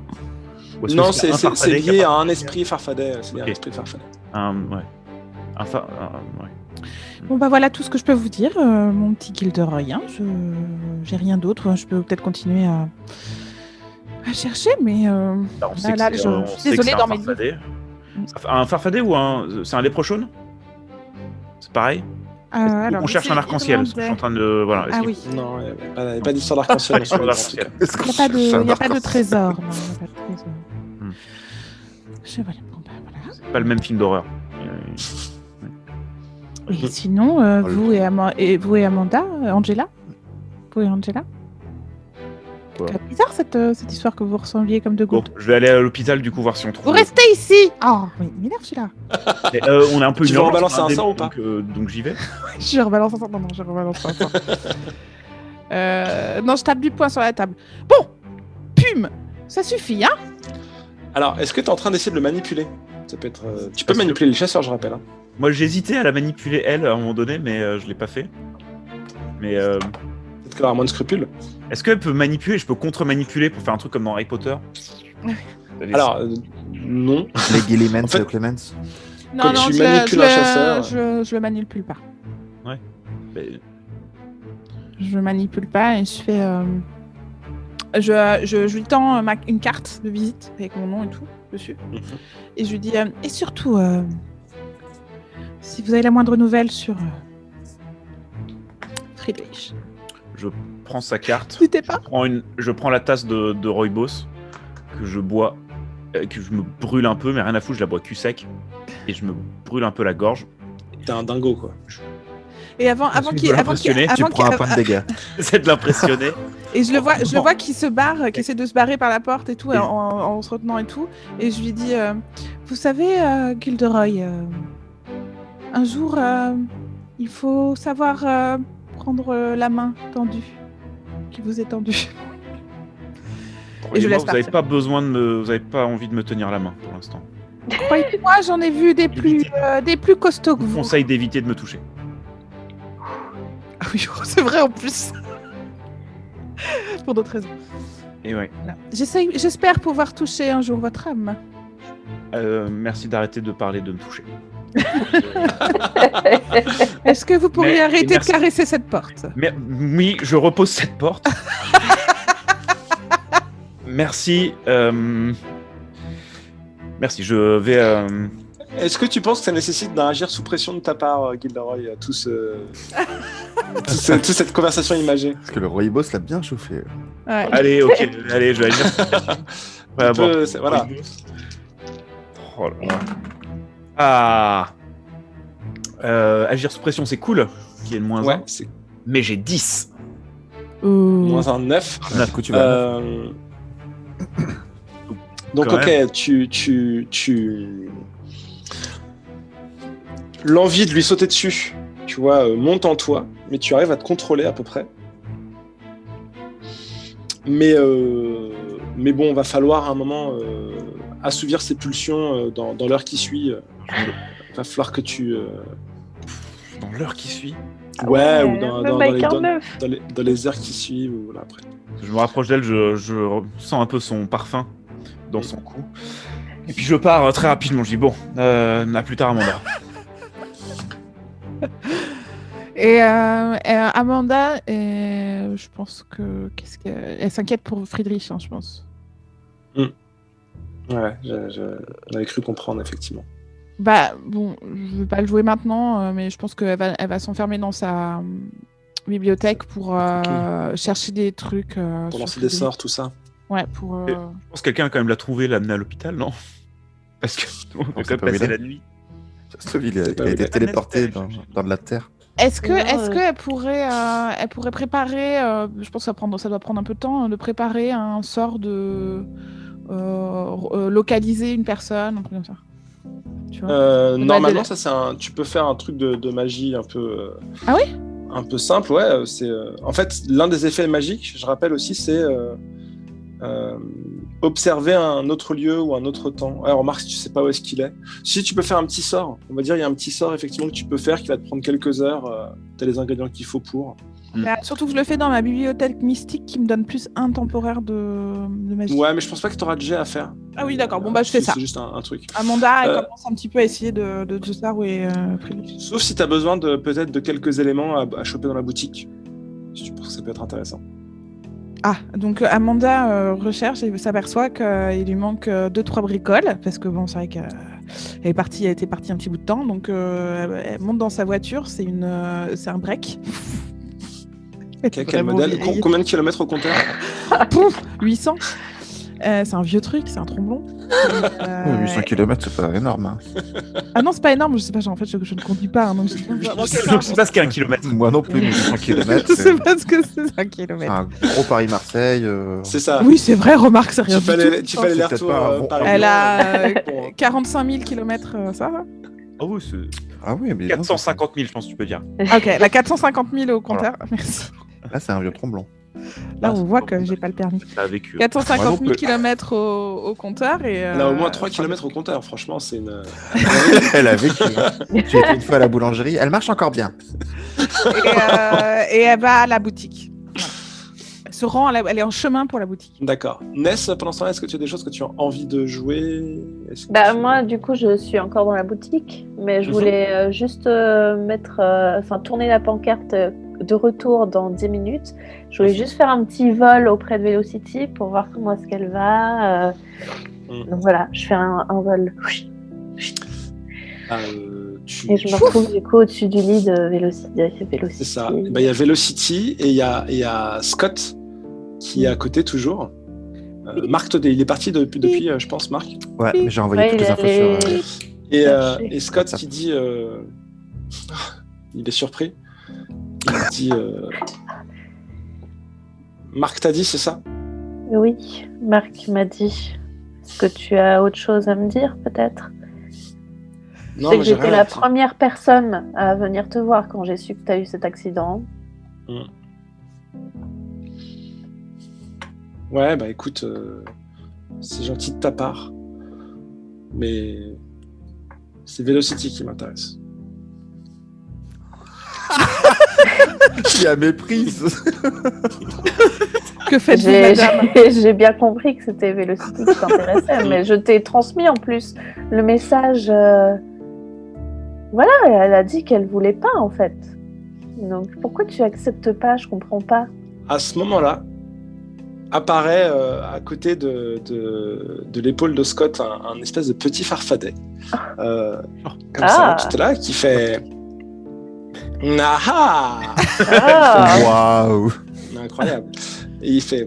Speaker 5: Non, c'est lié à un esprit farfadet. C'est un esprit farfadet.
Speaker 2: Ouais.
Speaker 1: Bon bah voilà tout ce que je peux vous dire, mon petit Gilderoy. J'ai rien d'autre. Je peux peut-être continuer à chercher, mais
Speaker 2: désolée dans mes. Un farfadet ou c'est un léprechaun? pareil. On cherche un arc-en-ciel. Parce que je suis en train de. Voilà.
Speaker 1: Ah oui.
Speaker 5: Non, il n'y a pas d'histoire d'arc-en-ciel dans ce livre, en tout cas.
Speaker 1: Il n'y a pas de trésor. Non, il n'y a pas de trésor. Voilà. Bon, voilà.
Speaker 2: C'est pas le même film d'horreur.
Speaker 1: Et sinon, vous et Amanda, Angela. Vous et Angela. C'est bizarre cette histoire que vous ressembliez comme deux
Speaker 2: Bon,
Speaker 1: gouttes.
Speaker 2: je vais aller à l'hôpital du coup voir si on trouve.
Speaker 1: Vous restez ici. Oh, oui, il m'énerve celui-là.
Speaker 2: On est un peu.
Speaker 5: Tu veux rebalancer un sort ou pas?
Speaker 2: Donc j'y vais.
Speaker 1: Je rebalance un sort. Non, je rebalance un sort. Non, je tape du poing sur la table. Bon, Pume, ça suffit, hein.
Speaker 5: Alors, est-ce que tu es en train d'essayer de le manipuler? Ça peut être. Tu peux manipuler les chasseurs, je rappelle. Hein.
Speaker 2: Moi, j'hésitais à la manipuler elle à un moment donné, mais je l'ai pas fait. Mais
Speaker 5: peut-être qu'elle aura moins de scrupules.
Speaker 2: est-ce qu'elle peut manipuler? Je peux contre-manipuler pour faire un truc comme dans Harry Potter.
Speaker 5: Alors, non.
Speaker 4: Les Gillimans,
Speaker 5: En fait-
Speaker 4: Clemens.
Speaker 1: Non,
Speaker 5: Quand tu manipules un chasseur-
Speaker 1: je le manipule pas.
Speaker 2: Mais-
Speaker 1: Je manipule pas et je fais. Je lui tends une carte de visite avec mon nom et tout dessus. Et je lui dis et surtout, si vous avez la moindre nouvelle sur Friedrich.
Speaker 2: Je prends sa carte.
Speaker 1: N'hésitez pas.
Speaker 2: Je prends la tasse de Rooibos que je bois, que je me brûle un peu, mais rien à foutre, je la bois cul sec et je me brûle un peu la gorge.
Speaker 5: T'es un dingo, quoi.
Speaker 1: Et avant qu'il
Speaker 4: Tu prends un point de dégâts.
Speaker 2: C'est de l'impressionner.
Speaker 1: Et je le vois qui se barre, qui essaie de se barrer par la porte et tout, en se retenant et tout. Et je lui dis, vous savez, Gilderoy, un jour, il faut savoir prendre la main tendue, qui vous est tendue. Et je laisse
Speaker 2: vous n'avez
Speaker 1: partir.
Speaker 2: pas besoin vous avez pas envie de me tenir la main pour l'instant.
Speaker 1: Croyez-moi, j'en ai vu des plus costauds que
Speaker 2: Je vous
Speaker 1: vous.
Speaker 2: conseille d'éviter de me toucher.
Speaker 1: Ah oui, c'est vrai en plus. Pour d'autres raisons.
Speaker 2: Et ouais.
Speaker 1: Voilà. J'espère pouvoir toucher un jour votre âme.
Speaker 2: Merci d'arrêter de parler de me toucher.
Speaker 1: Est-ce que vous pourriez arrêter
Speaker 2: merci.
Speaker 1: de caresser cette porte?
Speaker 2: Mais oui, je repose cette porte. Merci. Merci, je vais.
Speaker 5: Est-ce que tu penses que ça nécessite d'un agir sous pression de ta part, Gilderoy, toute cette conversation imagée?
Speaker 4: Parce que le Rooibos l'a bien chauffé.
Speaker 1: Ouais.
Speaker 2: Allez, ok, allez, je vais aller dire. Voilà, bon.
Speaker 5: Voilà.
Speaker 2: Oh là là. Ah. Agir sous pression, c'est cool. Qui est le moins 1.
Speaker 5: Ouais, c'est
Speaker 2: Mais j'ai 10.
Speaker 5: moins un 9.
Speaker 4: Du coup, tu vas.
Speaker 5: Donc,
Speaker 2: Quand
Speaker 5: ok, tu... L'envie de lui sauter dessus, tu vois, monte en toi, mais tu arrives à te contrôler à peu près. Mais bon, va falloir à un moment assouvir ses pulsions dans l'heure qui suit. Va falloir que tu...
Speaker 2: Dans l'heure qui suit.
Speaker 5: Ouais, ou
Speaker 6: même
Speaker 5: dans
Speaker 6: avec un neuf.
Speaker 5: dans les heures qui suivent, ou voilà, après.
Speaker 2: Je me rapproche d'elle, je sens un peu son parfum dans son cou. Et puis je pars très rapidement. Je dis bon, à plus tard, Amanda.
Speaker 1: Et Amanda, je pense que elle s'inquiète pour Friedrich, hein, je pense.
Speaker 5: Ouais, j'avais cru comprendre, effectivement.
Speaker 1: Bah bon, je veux pas le jouer maintenant, mais je pense qu'elle va s'enfermer dans sa bibliothèque pour chercher des trucs.
Speaker 5: Pour
Speaker 1: sur
Speaker 5: lancer des
Speaker 1: Friedrich.
Speaker 5: sorts, tout ça.
Speaker 1: Ouais, pour.
Speaker 2: Je pense que quelqu'un a quand même l'a trouvé, l'a amené à l'hôpital, non? Parce que on peut
Speaker 4: c'est
Speaker 2: quand même
Speaker 4: pas
Speaker 2: passer
Speaker 4: Willem.
Speaker 2: la nuit.
Speaker 4: Ça se trouve, il a
Speaker 5: C'est pas
Speaker 4: été
Speaker 5: vrai.
Speaker 4: téléporté dans de la terre.
Speaker 1: Est-ce que,
Speaker 6: Non,
Speaker 1: est-ce qu'elle pourrait, elle pourrait préparer, je pense que ça doit prendre un peu de temps, de préparer un sort de localiser une personne, un truc comme ça. Tu vois
Speaker 5: Normalement, ça, tu peux faire un truc de magie un peu.
Speaker 1: Ah oui?
Speaker 5: Un peu simple, ouais. C'est en fait l'un des effets magiques. Je rappelle aussi, c'est observer un autre lieu ou un autre temps. Ouais, remarque si tu sais pas où est-ce qu'il est. Si tu peux faire un petit sort, on va dire il y a un petit sort effectivement que tu peux faire qui va te prendre quelques heures. T'as les ingrédients qu'il faut pour.
Speaker 1: Bah, surtout que je le fais dans ma bibliothèque mystique qui me donne plus un temporaire de magie.
Speaker 5: Ouais, mais je pense pas que t'auras de jet à faire.
Speaker 1: Ah oui, d'accord. Bon bah je fais ça.
Speaker 5: C'est juste un truc.
Speaker 1: Amanda, elle commence un petit peu à essayer de savoir où est Friedrich.
Speaker 5: Sauf si t'as besoin peut-être de quelques éléments à choper dans la boutique. Si tu penses que ça peut être intéressant.
Speaker 1: Ah, donc Amanda recherche et s'aperçoit qu'il lui manque 2-3 bricoles, parce que bon, c'est vrai que elle était partie un petit bout de temps, donc elle monte dans sa voiture, c'est un break.
Speaker 5: Quel modèle? Combien de kilomètres au compteur?
Speaker 1: Pouf, 800. C'est un vieux truc, c'est un tromblon.
Speaker 7: 800 km, c'est pas énorme. Hein.
Speaker 1: Ah non, c'est pas énorme, je sais pas, en fait, je ne conduis pas. Hein, donc je
Speaker 2: sais pas ce qu'est un kilomètre.
Speaker 7: Moi non plus, mais 800 km.
Speaker 1: Je sais pas ce que c'est un kilomètre.
Speaker 7: Un gros Paris-Marseille.
Speaker 5: C'est ça.
Speaker 1: Oui, c'est vrai, remarque, c'est rien du tout.
Speaker 5: Tu fais l'aller-retour Paris.
Speaker 1: Elle a 45 000 km, ça va?
Speaker 2: Ah oui, mais 450 000, je pense que tu peux dire.
Speaker 1: Ok, elle a 450 000 au compteur, merci.
Speaker 7: Là, c'est un vieux tromblon.
Speaker 1: Là, on voit que j'ai pas le permis.
Speaker 2: Ça a vécu.
Speaker 1: 450 000 km au compteur. Et,
Speaker 5: là, au moins 3 km au compteur, franchement, c'est une.
Speaker 7: Elle a vécu. J'ai été une fois à la boulangerie, elle marche encore bien.
Speaker 1: Et elle va à la boutique. Elle se rend, elle est en chemin pour la boutique.
Speaker 5: D'accord. Ness, pendant ce temps-là, est-ce que tu as des choses que tu as envie de jouer?
Speaker 6: Moi, du coup, je suis encore dans la boutique, mais je voulais juste tourner la pancarte de retour dans 10 minutes. Je voulais juste faire un petit vol auprès de Velocity pour voir comment est-ce qu'elle va. Donc voilà, je fais un vol. Et je me retrouve du coup au-dessus du lit de Velocity.
Speaker 5: C'est ça. Il y a Velocity et il y a Scott qui est à côté toujours. Marc, il est parti depuis je pense, Marc.
Speaker 7: Ouais, mais j'ai envoyé toutes les infos sur...
Speaker 5: Et Scott qui dit... il est surpris. Il dit... Marc t'a dit, c'est ça?
Speaker 6: Oui, Marc m'a dit. Est-ce que tu as autre chose à me dire, peut-être?
Speaker 5: Non,
Speaker 6: c'est que j'étais la première personne à venir te voir quand j'ai su que tu as eu cet accident.
Speaker 5: Ouais, bah écoute, c'est gentil de ta part, mais c'est Velocity qui m'intéresse.
Speaker 7: Il y a méprise.
Speaker 1: Que faites-vous, madame?
Speaker 6: J'ai bien compris que c'était Velocity qui t'intéressait, mais je t'ai transmis en plus le message. Voilà, elle a dit qu'elle voulait pas en fait. Donc pourquoi tu acceptes pas? Je comprends pas.
Speaker 5: À ce moment-là, apparaît à côté de l'épaule de Scott un espèce de petit farfadet. Comme ça, qui est là, qui fait... Naha!
Speaker 7: Waouh!
Speaker 5: Incroyable. Et il fait...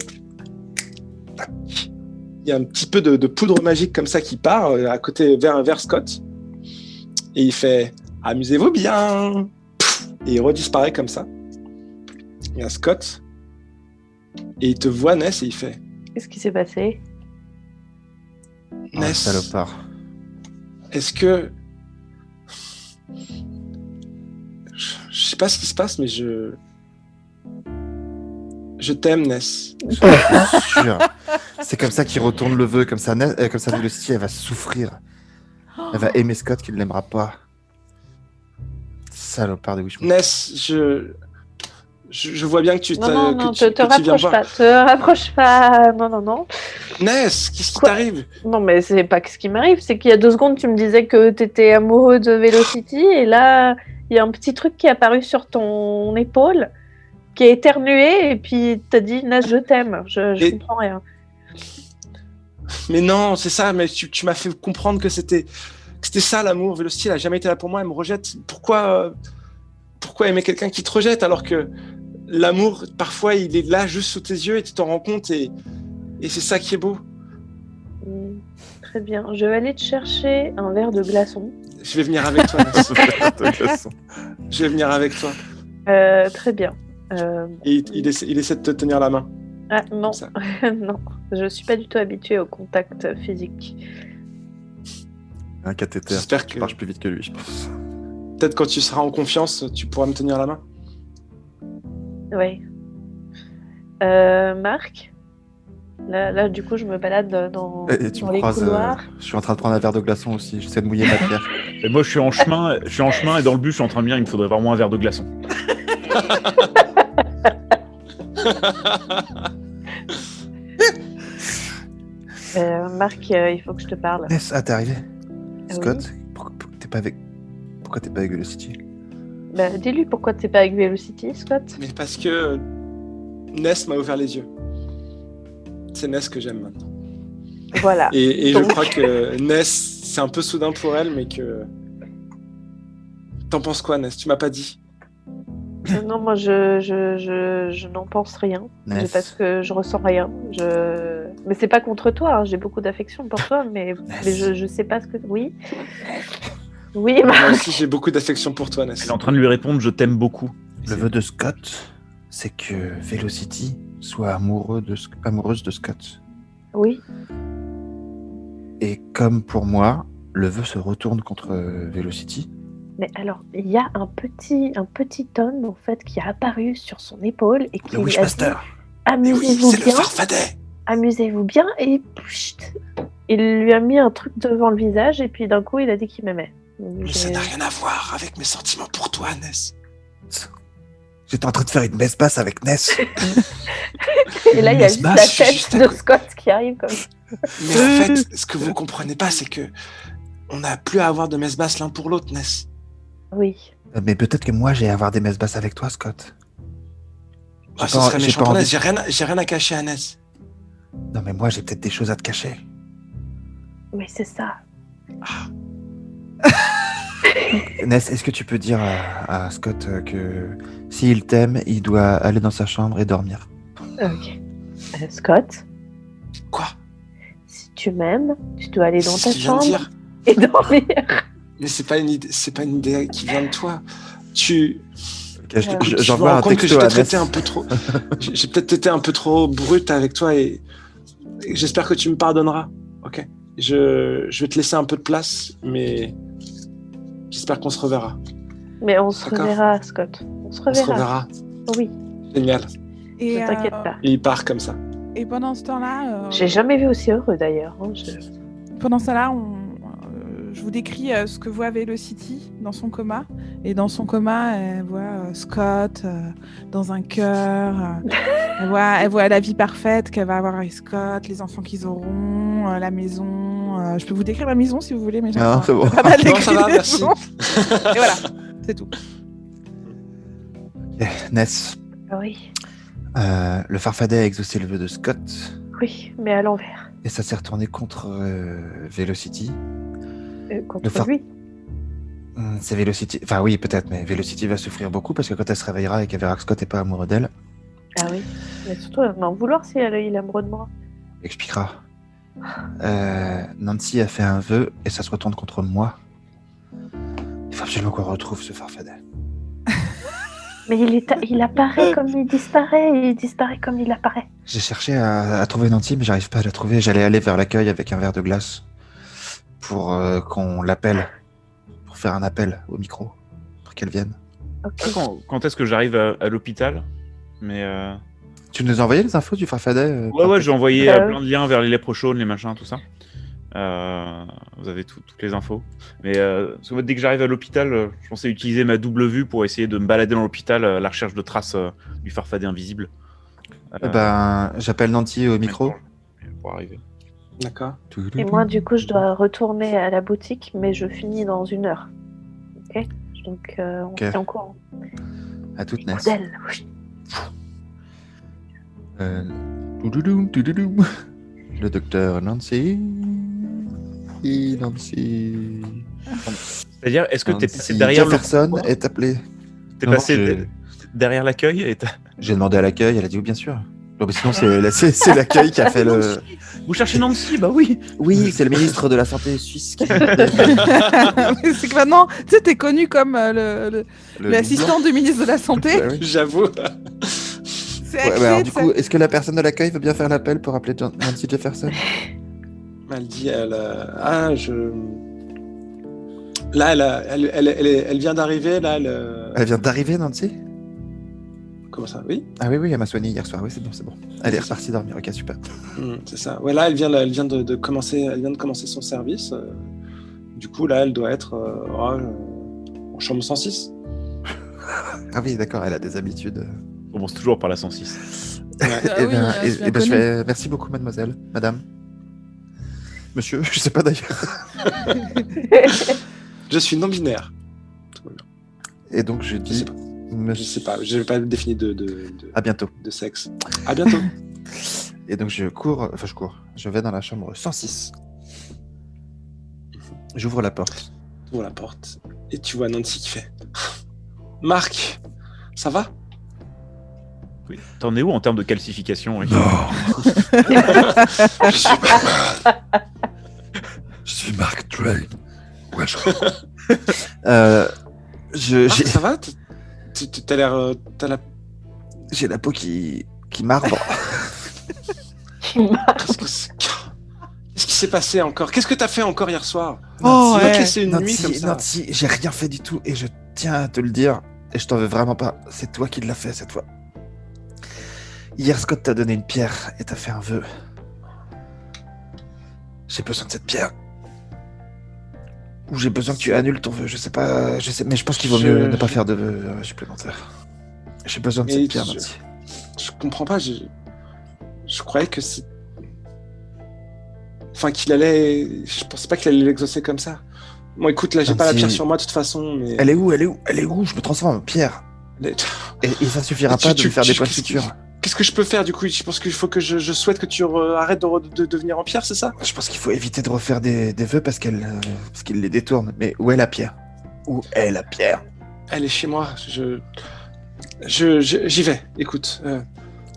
Speaker 5: Il y a un petit peu de poudre magique comme ça qui part à côté vers Scott. Et il fait « Amusez-vous bien !» Et il redisparaît comme ça. Il y a Scott. Et il te voit, Ness, et il fait...
Speaker 6: Qu'est-ce qui s'est passé?
Speaker 5: Ness,
Speaker 7: salopard.
Speaker 5: Est-ce que... Je sais pas ce qui se passe, mais je t'aime, Ness.
Speaker 7: Je suis sûr. C'est comme ça qu'il retourne le vœu, comme ça Velocity, elle va souffrir. Elle va aimer Scott qui ne l'aimera pas. Salopard de Wishmore.
Speaker 5: Ness, je vois bien que tu
Speaker 6: te rapproche pas. Non.
Speaker 5: Ness, qu'est-ce qui t'arrive?
Speaker 6: Non, mais c'est pas ce qui m'arrive, c'est qu'il y a 2 secondes, tu me disais que t'étais amoureux de Velocity, et là, il y a un petit truc qui est apparu sur ton épaule, qui a éternué, et puis t'as dit, Ness, je t'aime. Je comprends rien.
Speaker 5: Mais non, c'est ça, mais tu m'as fait comprendre que c'était ça l'amour. Velocity, elle a jamais été là pour moi, elle me rejette. Pourquoi aimer quelqu'un qui te rejette alors que l'amour, parfois, il est là juste sous tes yeux et tu t'en rends compte et c'est ça qui est beau.
Speaker 6: Très bien. Je vais aller te chercher un verre de glaçon.
Speaker 5: Je vais venir avec toi. Je vais venir avec toi.
Speaker 6: Très bien.
Speaker 5: Et il essaie de te tenir la main.
Speaker 6: Ah non, non. Je suis pas du tout habituée au contact physique.
Speaker 7: Un cathéter,
Speaker 5: j'espère
Speaker 7: que marche plus vite que lui, je pense.
Speaker 5: Peut-être quand tu seras en confiance, tu pourras me tenir la main.
Speaker 6: Oui. Marc, là, du coup, je me balade dans les couloirs.
Speaker 7: Je suis en train de prendre un verre de glaçon aussi. J'essaie de mouiller ma pierre.
Speaker 2: Et moi, je suis en chemin et dans le bus, je suis en train de dire, il me faudrait vraiment un verre de glaçon.
Speaker 6: Marc, il faut que je te parle.
Speaker 7: Ness, t'es arrivé. Scott,
Speaker 6: oui.
Speaker 7: pourquoi t'es pas avec Velocity?
Speaker 6: Dis-lui pourquoi t'es pas avec Velocity, Scott.
Speaker 5: Mais parce que Ness m'a ouvert les yeux. C'est Ness que j'aime maintenant.
Speaker 6: Voilà.
Speaker 5: Et
Speaker 6: Donc-
Speaker 5: je crois que Ness, c'est un peu soudain pour elle, mais que... T'en penses quoi, Ness? Tu m'as pas dit.
Speaker 6: Non, moi je n'en pense rien.
Speaker 7: Ness.
Speaker 6: Parce que je ressens rien. Mais c'est pas contre toi, hein. J'ai beaucoup d'affection pour toi, mais je sais pas ce que. Oui. Oui,
Speaker 5: Moi
Speaker 6: bah...
Speaker 5: aussi, j'ai beaucoup d'affection pour toi, Ness.
Speaker 2: Elle est en train de lui répondre je t'aime beaucoup.
Speaker 7: Le vœu de Scott, c'est que Velocity soit amoureuse de Scott.
Speaker 6: Oui.
Speaker 7: Et comme pour moi, le vœu se retourne contre Velocity.
Speaker 6: Mais alors, il y a un petit homme en fait qui a apparu sur son épaule et qui
Speaker 7: Le
Speaker 6: lui a dit
Speaker 7: Wishmaster.
Speaker 6: amusez-vous
Speaker 5: c'est le
Speaker 6: bien,
Speaker 5: farfadet.
Speaker 6: amusez-vous bien et pfft, il lui a mis un truc devant le visage et puis d'un coup il a dit qu'il m'aimait. Donc,
Speaker 5: Mais ça n'a rien à voir avec mes sentiments pour toi, Ness.
Speaker 7: J'étais en train de faire une messe basse avec Ness.
Speaker 6: Et là il y a
Speaker 5: Ness
Speaker 6: juste
Speaker 5: basse,
Speaker 6: la
Speaker 5: je suis
Speaker 6: tête
Speaker 5: juste à
Speaker 6: de
Speaker 5: côté.
Speaker 6: Scott qui arrive comme ça.
Speaker 5: Mais en fait, ce que vous comprenez pas, c'est que on n'a plus à avoir de messe basse l'un pour l'autre, Ness.
Speaker 6: Oui.
Speaker 7: Mais peut-être que moi, j'ai à avoir des messes basses avec toi, Scott.
Speaker 5: Ah,
Speaker 7: J'ai
Speaker 5: ce
Speaker 7: pas-
Speaker 5: serait
Speaker 7: j'ai
Speaker 5: méchant
Speaker 7: pas
Speaker 5: pour
Speaker 7: envie-
Speaker 5: Ness. J'ai rien à cacher à Ness.
Speaker 7: Non, mais moi, j'ai peut-être des choses à te cacher.
Speaker 6: Oui, c'est ça.
Speaker 7: Ness, est-ce que tu peux dire à Scott que s'il t'aime, il doit aller dans sa chambre et dormir?
Speaker 6: Ok. Scott,
Speaker 5: Quoi?
Speaker 6: si tu m'aimes, tu dois aller dans
Speaker 5: C'est ce
Speaker 6: ta
Speaker 5: qu'il vient de
Speaker 6: chambre
Speaker 5: dire.
Speaker 6: et dormir.
Speaker 5: Mais c'est pas une idée qui vient de toi. Tu
Speaker 7: Ok,
Speaker 6: Je
Speaker 5: me
Speaker 7: j'envoie
Speaker 5: rends
Speaker 7: un
Speaker 5: compte que
Speaker 7: texto
Speaker 5: j'ai
Speaker 7: à
Speaker 5: peut-être
Speaker 7: Ness.
Speaker 5: été un peu trop. J'ai peut-être été un peu trop brut avec toi et j'espère que tu me pardonneras. Ok. Je vais te laisser un peu de place, mais j'espère qu'on se reverra.
Speaker 6: Mais on se
Speaker 5: D'accord.
Speaker 6: reverra, Scott. On se
Speaker 5: On se
Speaker 6: reverra.
Speaker 5: reverra.
Speaker 6: Oui,
Speaker 5: Génial.
Speaker 1: Et,
Speaker 6: ne t'inquiète pas.
Speaker 5: Et il part comme ça.
Speaker 1: Et pendant ce temps-là,
Speaker 6: J'ai jamais vu aussi heureux d'ailleurs. Hein.
Speaker 1: pendant ça là, je vous décris ce que voit Velocity dans son coma. Et dans son coma, elle voit Scott dans un cœur. Elle voit la vie parfaite qu'elle va avoir avec Scott, les enfants qu'ils auront, la maison. Je peux vous décrire la maison si vous voulez, mais j'ai
Speaker 7: Non, c'est bon.
Speaker 1: pas mal
Speaker 5: Non,
Speaker 1: décrit
Speaker 5: ça va,
Speaker 1: les
Speaker 5: merci.
Speaker 1: maisons. Et voilà, c'est tout.
Speaker 7: Ness,
Speaker 6: Oui,
Speaker 7: le farfadet a exaucé le vœu de Scott
Speaker 6: oui, mais à l'envers.
Speaker 7: et ça s'est retourné contre Velocity.
Speaker 6: Contre
Speaker 7: Le phare-
Speaker 6: lui.
Speaker 7: C'est Velocity. Enfin, oui, peut-être, mais Velocity va souffrir beaucoup parce que quand elle se réveillera et qu'elle verra que Scott n'est pas amoureux d'elle,
Speaker 6: Ah oui. Mais surtout, elle va en vouloir si il est amoureux de moi.
Speaker 7: elle expliquera. Nancy a fait un vœu et ça se retourne contre moi. Il faut absolument qu'on retrouve ce farfadet.
Speaker 6: Mais il apparaît comme il disparaît, et il disparaît comme il apparaît.
Speaker 7: J'ai cherché à trouver Nancy, mais j'arrive pas à la trouver. J'allais aller vers l'accueil avec un verre de glace pour qu'on l'appelle, pour faire un appel au micro, pour qu'elle vienne.
Speaker 6: Ok.
Speaker 2: Quand est-ce que j'arrive à l'hôpital? Mais
Speaker 7: Tu nous as envoyé les infos du farfadet
Speaker 2: ouais, j'ai envoyé
Speaker 6: Bah oui.
Speaker 2: plein de liens vers les lèpres chaunes, les machins, tout ça. Vous avez toutes les infos. Mais parce que dès que j'arrive à l'hôpital, je pensais utiliser ma double vue pour essayer de me balader dans l'hôpital à la recherche de traces du farfadet invisible.
Speaker 7: Ben, j'appelle Nancy au micro.
Speaker 2: Pour arriver.
Speaker 5: D'accord.
Speaker 6: Et moi, du coup, je dois retourner à la boutique, mais je finis dans 1 heure. Ok. Donc, on
Speaker 7: Ok.
Speaker 6: se tient au courant.
Speaker 7: À toute Ness.
Speaker 6: Modèle. Oui.
Speaker 7: Toudoudou, toudoudou. Le docteur Nancy. Nancy.
Speaker 2: C'est-à-dire, est-ce que t'es
Speaker 7: Nancy
Speaker 2: passé derrière le
Speaker 7: Jefferson est appelé.
Speaker 2: T'es
Speaker 7: Non,
Speaker 2: passé
Speaker 7: j'ai-
Speaker 2: derrière l'accueil et
Speaker 7: J'ai demandé à l'accueil, elle a dit oui, bien sûr. Non, mais sinon, c'est l'accueil qui a fait le.
Speaker 2: Vous cherchez Nancy? Bah oui.
Speaker 7: Oui, c'est le ministre de la Santé suisse qui
Speaker 1: C'est que maintenant, tu sais, t'es connu comme l'assistant du ministre de la Santé.
Speaker 7: Ouais, oui.
Speaker 5: J'avoue.
Speaker 1: C'est
Speaker 7: Ouais,
Speaker 1: axé,
Speaker 7: bah alors,
Speaker 1: tu
Speaker 7: du
Speaker 1: sais.
Speaker 7: coup, est-ce que la personne de l'accueil veut bien faire l'appel pour appeler Nancy Jefferson?
Speaker 5: Elle dit, ah, là, elle vient d'arriver, là,
Speaker 7: Elle vient d'arriver, Nancy?
Speaker 5: Comment ça? Oui.
Speaker 7: Ah oui, elle m'a soigné hier soir. Oui, c'est bon, c'est bon. Elle est repartie dormir. Ok, super.
Speaker 5: C'est ça. Ouais, là, elle vient de commencer son service. Du coup, là, elle doit être en chambre 106.
Speaker 7: Ah oui, d'accord, elle a des habitudes.
Speaker 2: On commence toujours par la 106.
Speaker 5: Ouais.
Speaker 7: Eh
Speaker 1: oui,
Speaker 7: ben,
Speaker 1: c'est bien
Speaker 7: je
Speaker 1: connu.
Speaker 7: vais... Merci beaucoup, mademoiselle, madame. Monsieur, je sais pas d'ailleurs.
Speaker 5: Je suis non-binaire. Tout va bien.
Speaker 7: Et donc, je
Speaker 5: Je
Speaker 7: dis,
Speaker 5: sais pas. Je
Speaker 7: monsieur...
Speaker 5: sais pas. Je n'ai pas défini de
Speaker 7: À bientôt.
Speaker 5: sexe. À bientôt.
Speaker 7: Et donc je vais dans la chambre 106. J'ouvre la porte.
Speaker 5: Tu ouvres la porte et tu vois Nancy qui fait Marc, ça va?
Speaker 2: Oui. T'en es où en termes de calcification?
Speaker 7: Non. Je suis Mark Twain. Ouais, je crois.
Speaker 5: Marc, ça va? T'as l'air...
Speaker 7: J'ai la peau qui marbre.
Speaker 5: Qu'est-ce qui s'est passé encore? Qu'est-ce que t'as fait encore hier soir?
Speaker 1: Oh,
Speaker 5: Tu vas te
Speaker 1: ouais.
Speaker 5: laisser une nuit comme ça?
Speaker 7: Nancy, j'ai rien fait du tout et je tiens à te le dire. Et je t'en veux vraiment pas. C'est toi qui l'as fait cette fois. Hier, Scott t'a donné une pierre et t'as fait un vœu. J'ai besoin de cette pierre. Ou j'ai besoin que tu annules ton vœu. Je sais pas. Mais je pense qu'il vaut mieux ne pas faire de vœux supplémentaires. J'ai besoin de cette pierre, Nancy.
Speaker 5: Je comprends pas. Je croyais que c'est... Enfin, qu'il allait... Je pensais pas qu'il allait l'exaucer comme ça. Bon, écoute, là, j'ai pas la pierre sur moi de toute façon, mais...
Speaker 7: Elle est où? Je me transforme en pierre. Et ça suffira pas de me faire des points de suture.
Speaker 5: Qu'est-ce que je peux faire du coup? Je pense qu'il faut que je souhaite que tu arrêtes de devenir en pierre, c'est ça?
Speaker 7: Je pense qu'il faut éviter de refaire des vœux parce qu'il les détourne. Mais où est la pierre? Où est la pierre?
Speaker 5: Elle est chez moi. J'y vais. Écoute.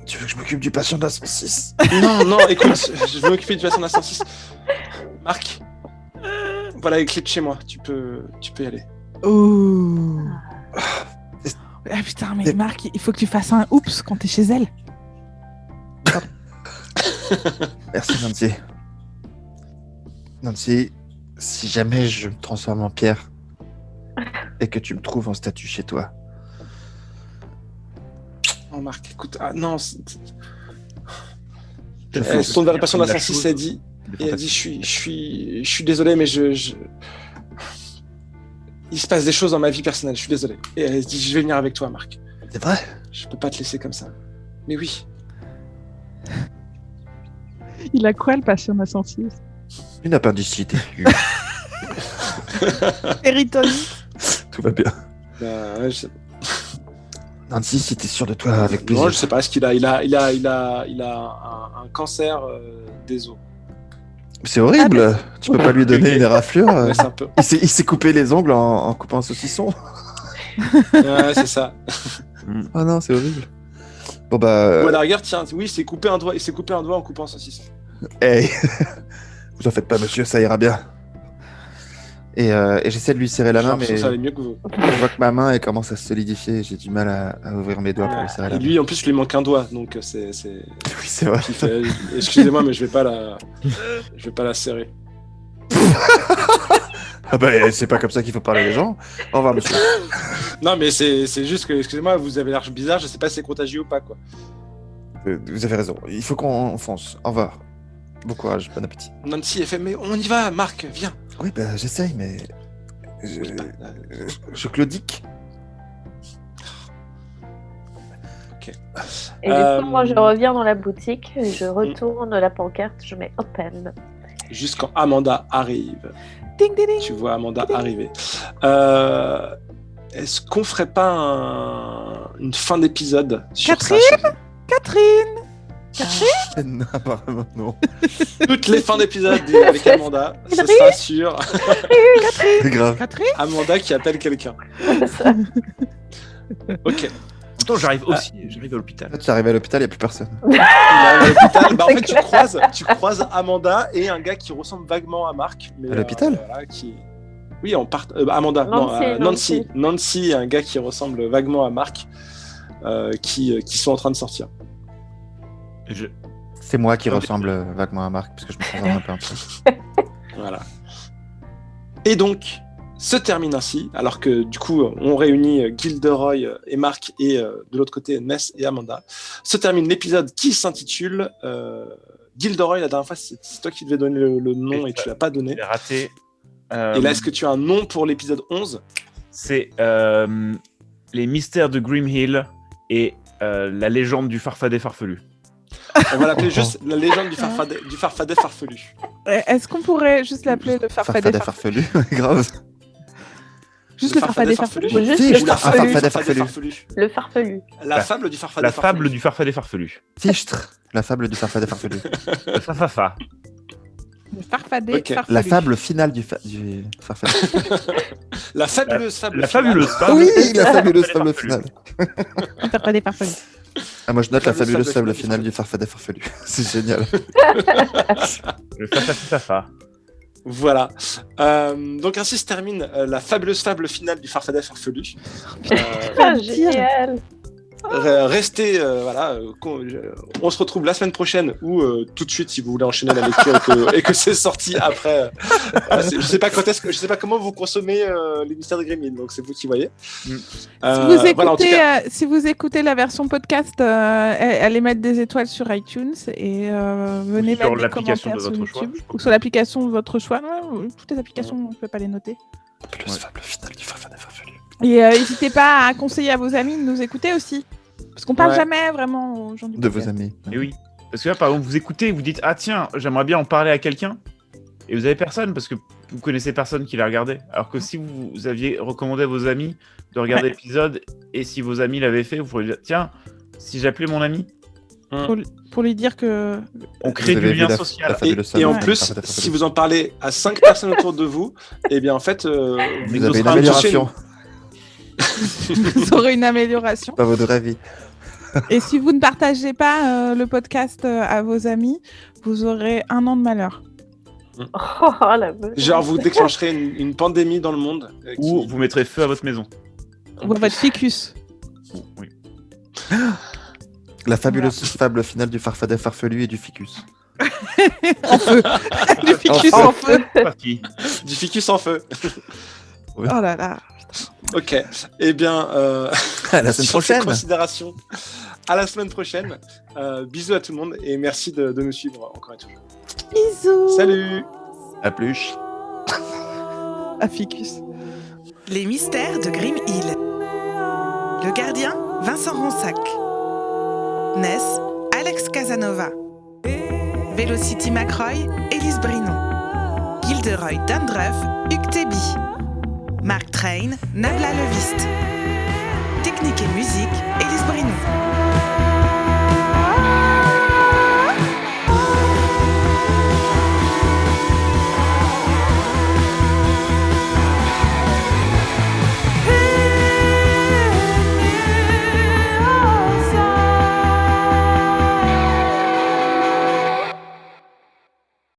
Speaker 7: Tu veux que je m'occupe du patient d'A 106?
Speaker 5: Non, écoute, je vais m'occuper du patient d'A 106. Marc, voilà les clés de chez moi. Tu peux y aller.
Speaker 1: Oh. Ah putain, mais Marc, il faut que tu fasses un oups quand t'es chez elle.
Speaker 7: Merci, Nancy. Nancy, si jamais je me transforme en pierre et que tu me trouves en statue chez toi.
Speaker 5: Oh Marc, écoute, non. Elle se tourne vers le patient d'A 106 et elle dit je suis désolé, mais il se passe des choses dans ma vie personnelle, je suis désolé. Et elle se dit, je vais venir avec toi, Marc.
Speaker 7: C'est vrai?
Speaker 5: Je peux pas te laisser comme ça. Mais oui.
Speaker 1: Il a quoi, le patient d'A 106?
Speaker 7: Une appendicite.
Speaker 1: Péritonite.
Speaker 7: Tout va bien.
Speaker 5: Ouais,
Speaker 7: Nancy, si t'es sûr de toi, avec plaisir.
Speaker 5: Non, je sais pas ce qu'il a. Il a un cancer des os.
Speaker 7: C'est horrible. Tu peux pas lui donner une éraflure.
Speaker 5: Ouais, c'est un peu.
Speaker 7: Il s'est coupé les ongles en coupant un saucisson.
Speaker 5: Ouais, c'est ça.
Speaker 7: Oh non, c'est horrible. Bon bah.
Speaker 5: Ou à la rigueur, tiens, oui, il s'est coupé un doigt en coupant un saucisson.
Speaker 7: Hey, vous en faites pas, monsieur, ça ira bien. Et j'essaie de lui serrer la main, mais
Speaker 5: ça allait mieux que vous.
Speaker 7: je vois que ma main elle commence à se solidifier. J'ai du mal à ouvrir mes doigts pour lui serrer la
Speaker 5: Et
Speaker 7: main.
Speaker 5: lui, en plus, il lui manque un doigt, donc c'est.
Speaker 7: Oui, c'est vrai.
Speaker 5: Excusez-moi, mais je vais pas la serrer.
Speaker 7: Ah bah, c'est pas comme ça qu'il faut parler des gens. Au revoir, monsieur.
Speaker 5: Non, mais c'est juste que, excusez-moi, vous avez l'air bizarre, je sais pas si c'est contagieux ou pas, quoi.
Speaker 7: Vous avez raison. Il faut qu'on fonce. Au revoir. Bon courage, bon appétit.
Speaker 5: Nancy, elle fait, mais on y va, Marc, viens.
Speaker 7: Oui, bah, j'essaye, mais. Je claudique.
Speaker 5: Ok.
Speaker 6: Et du coup, moi, je reviens dans la boutique, et je retourne la pancarte, je mets open.
Speaker 5: Jusqu'en Amanda arrive.
Speaker 1: Ding, ding, ding.
Speaker 5: Tu vois Amanda arriver. Est-ce qu'on ferait pas une fin d'épisode sur
Speaker 1: Catherine
Speaker 5: ça, chérie?
Speaker 1: Catherine.
Speaker 7: Non, apparemment, non.
Speaker 5: Toutes les fins d'épisode avec Amanda, ce sera sur
Speaker 7: C'est grave.
Speaker 1: Catherine.
Speaker 5: Amanda qui appelle quelqu'un. Ok.
Speaker 2: Pourtant, j'arrive à l'hôpital.
Speaker 7: Là, tu arrives à l'hôpital, il n'y a plus personne.
Speaker 5: Il arrive à l'hôpital. Bah, en fait, tu croises Amanda et un gars qui ressemble vaguement à Marc. Mais,
Speaker 7: À l'hôpital
Speaker 5: voilà, Oui, on part. Amanda. Nancy, un gars qui ressemble vaguement à Marc, qui sont en train de sortir.
Speaker 7: C'est moi qui ressemble vaguement à Marc, parce que je me transforme un peu en peu.
Speaker 5: Voilà. Et donc, se termine ainsi, alors que du coup, on réunit Gilderoy et Marc et de l'autre côté, Ness et Amanda. Se termine l'épisode qui s'intitule Gilderoy. La dernière fois, c'est toi qui devais donner le nom et tu l'as pas donné.
Speaker 2: J'ai raté.
Speaker 5: Et là, est-ce que tu as un nom pour l'épisode 11?
Speaker 2: C'est les mystères de Grim Hill et la légende du farfadet farfelu.
Speaker 5: On va l'appeler juste la légende du farfadet farfelu.
Speaker 1: Est-ce qu'on pourrait juste l'appeler le farfadet farfelu?
Speaker 7: farfelu, grave.
Speaker 1: Juste le farfadet farfelu.
Speaker 6: Ou juste
Speaker 4: Si,
Speaker 6: le
Speaker 4: je
Speaker 6: farfelu.
Speaker 4: farfadet.
Speaker 6: Le farfelu.
Speaker 5: La fable du farfadet
Speaker 2: La
Speaker 5: farfelu.
Speaker 2: fable du farfadet farfelu.
Speaker 4: Fichtre, la fable du farfadet farfelu.
Speaker 2: Le fa.
Speaker 1: Le farfadet
Speaker 5: Ok.
Speaker 1: farfelu.
Speaker 4: La fable finale du farfadet.
Speaker 5: La fabuleuse fable.
Speaker 2: La
Speaker 5: finale.
Speaker 2: fabuleuse fable.
Speaker 4: Oui, la fabuleuse
Speaker 2: Farfelu.
Speaker 4: fable finale.
Speaker 1: Le farfadet farfelu.
Speaker 4: Ah, moi je note la fabuleuse
Speaker 5: Fabuleuse
Speaker 4: fable
Speaker 5: fable
Speaker 4: finale du farfadet farfelu. C'est génial.
Speaker 2: Le fa.
Speaker 5: Voilà. Donc ainsi se termine la fabuleuse fable finale du farfadet farfelu.
Speaker 6: Ah, génial.
Speaker 5: Restez, on se retrouve la semaine prochaine ou tout de suite si vous voulez enchaîner la lecture et que c'est sorti après. Je sais pas je sais pas comment vous consommez les mystères de Gremlin, donc c'est vous qui voyez.
Speaker 1: Si vous écoutez la version podcast, allez mettre des étoiles sur iTunes et venez
Speaker 2: Sur
Speaker 1: mettre des
Speaker 2: l'application
Speaker 1: commentaires
Speaker 2: de
Speaker 1: sur
Speaker 2: votre choix,
Speaker 1: YouTube ou sur l'application de votre choix. Ouais, toutes les applications, on ne peut pas les noter.
Speaker 4: Fabuleuse fable finale du farfadet farfelu.
Speaker 1: Et n'hésitez pas à conseiller à vos amis de nous écouter aussi. Parce qu'on parle
Speaker 5: Ouais.
Speaker 1: jamais vraiment aux gens du
Speaker 4: De
Speaker 1: podcast.
Speaker 4: vos amis.
Speaker 2: Et oui. Parce que là, par exemple, vous écoutez, vous dites, ah tiens, j'aimerais bien en parler à quelqu'un. Et vous avez personne parce que vous connaissez personne qui l'a regardé. Alors que si vous aviez recommandé à vos amis de regarder l'épisode et si vos amis l'avaient fait, vous pourriez dire, tiens, si j'appelais mon ami,
Speaker 1: Pour lui dire que
Speaker 2: on crée
Speaker 4: Vous
Speaker 2: du
Speaker 4: avez vu
Speaker 2: lien
Speaker 4: la
Speaker 2: social.
Speaker 4: fabuleuse
Speaker 5: Et en
Speaker 4: fable
Speaker 5: plus,
Speaker 4: farfadet farfelu.
Speaker 5: si vous en parlez à 5 personnes autour de vous, et bien en fait,
Speaker 4: Vous
Speaker 2: Nous
Speaker 4: avez une
Speaker 2: sera
Speaker 4: amélioration.
Speaker 1: vous aurez une amélioration.
Speaker 4: Pas votre avis.
Speaker 1: Et si vous ne partagez pas le podcast à vos amis, vous aurez 1 an de malheur.
Speaker 6: Oh, la bonne.
Speaker 5: genre vous déclencherez une pandémie dans le monde.
Speaker 2: Ou vous mettrez feu à votre maison.
Speaker 1: Ou à votre ficus.
Speaker 2: Oui.
Speaker 4: La fabuleuse fable finale du farfadet farfelu et du ficus.
Speaker 1: Du ficus en feu.
Speaker 2: C'est parti.
Speaker 5: Du ficus en feu.
Speaker 1: Oh là là.
Speaker 5: Ok. Eh bien,
Speaker 4: À la semaine
Speaker 5: sur ces
Speaker 4: prochaine.
Speaker 5: considérations, à la semaine prochaine. Bisous à tout le monde et merci de nous suivre encore et toujours.
Speaker 1: Bisous.
Speaker 5: Salut.
Speaker 4: À plus.
Speaker 1: À ficus.
Speaker 8: Les mystères de Grim Hill. Le gardien, Vincent Ronsac. Ness, Alex Casanova. Velocity McRoy, Élise Brinon. Gilderoy Dundruff, Hugues Théby. Mark Train, Nabla Leviste. Technique et musique, Élise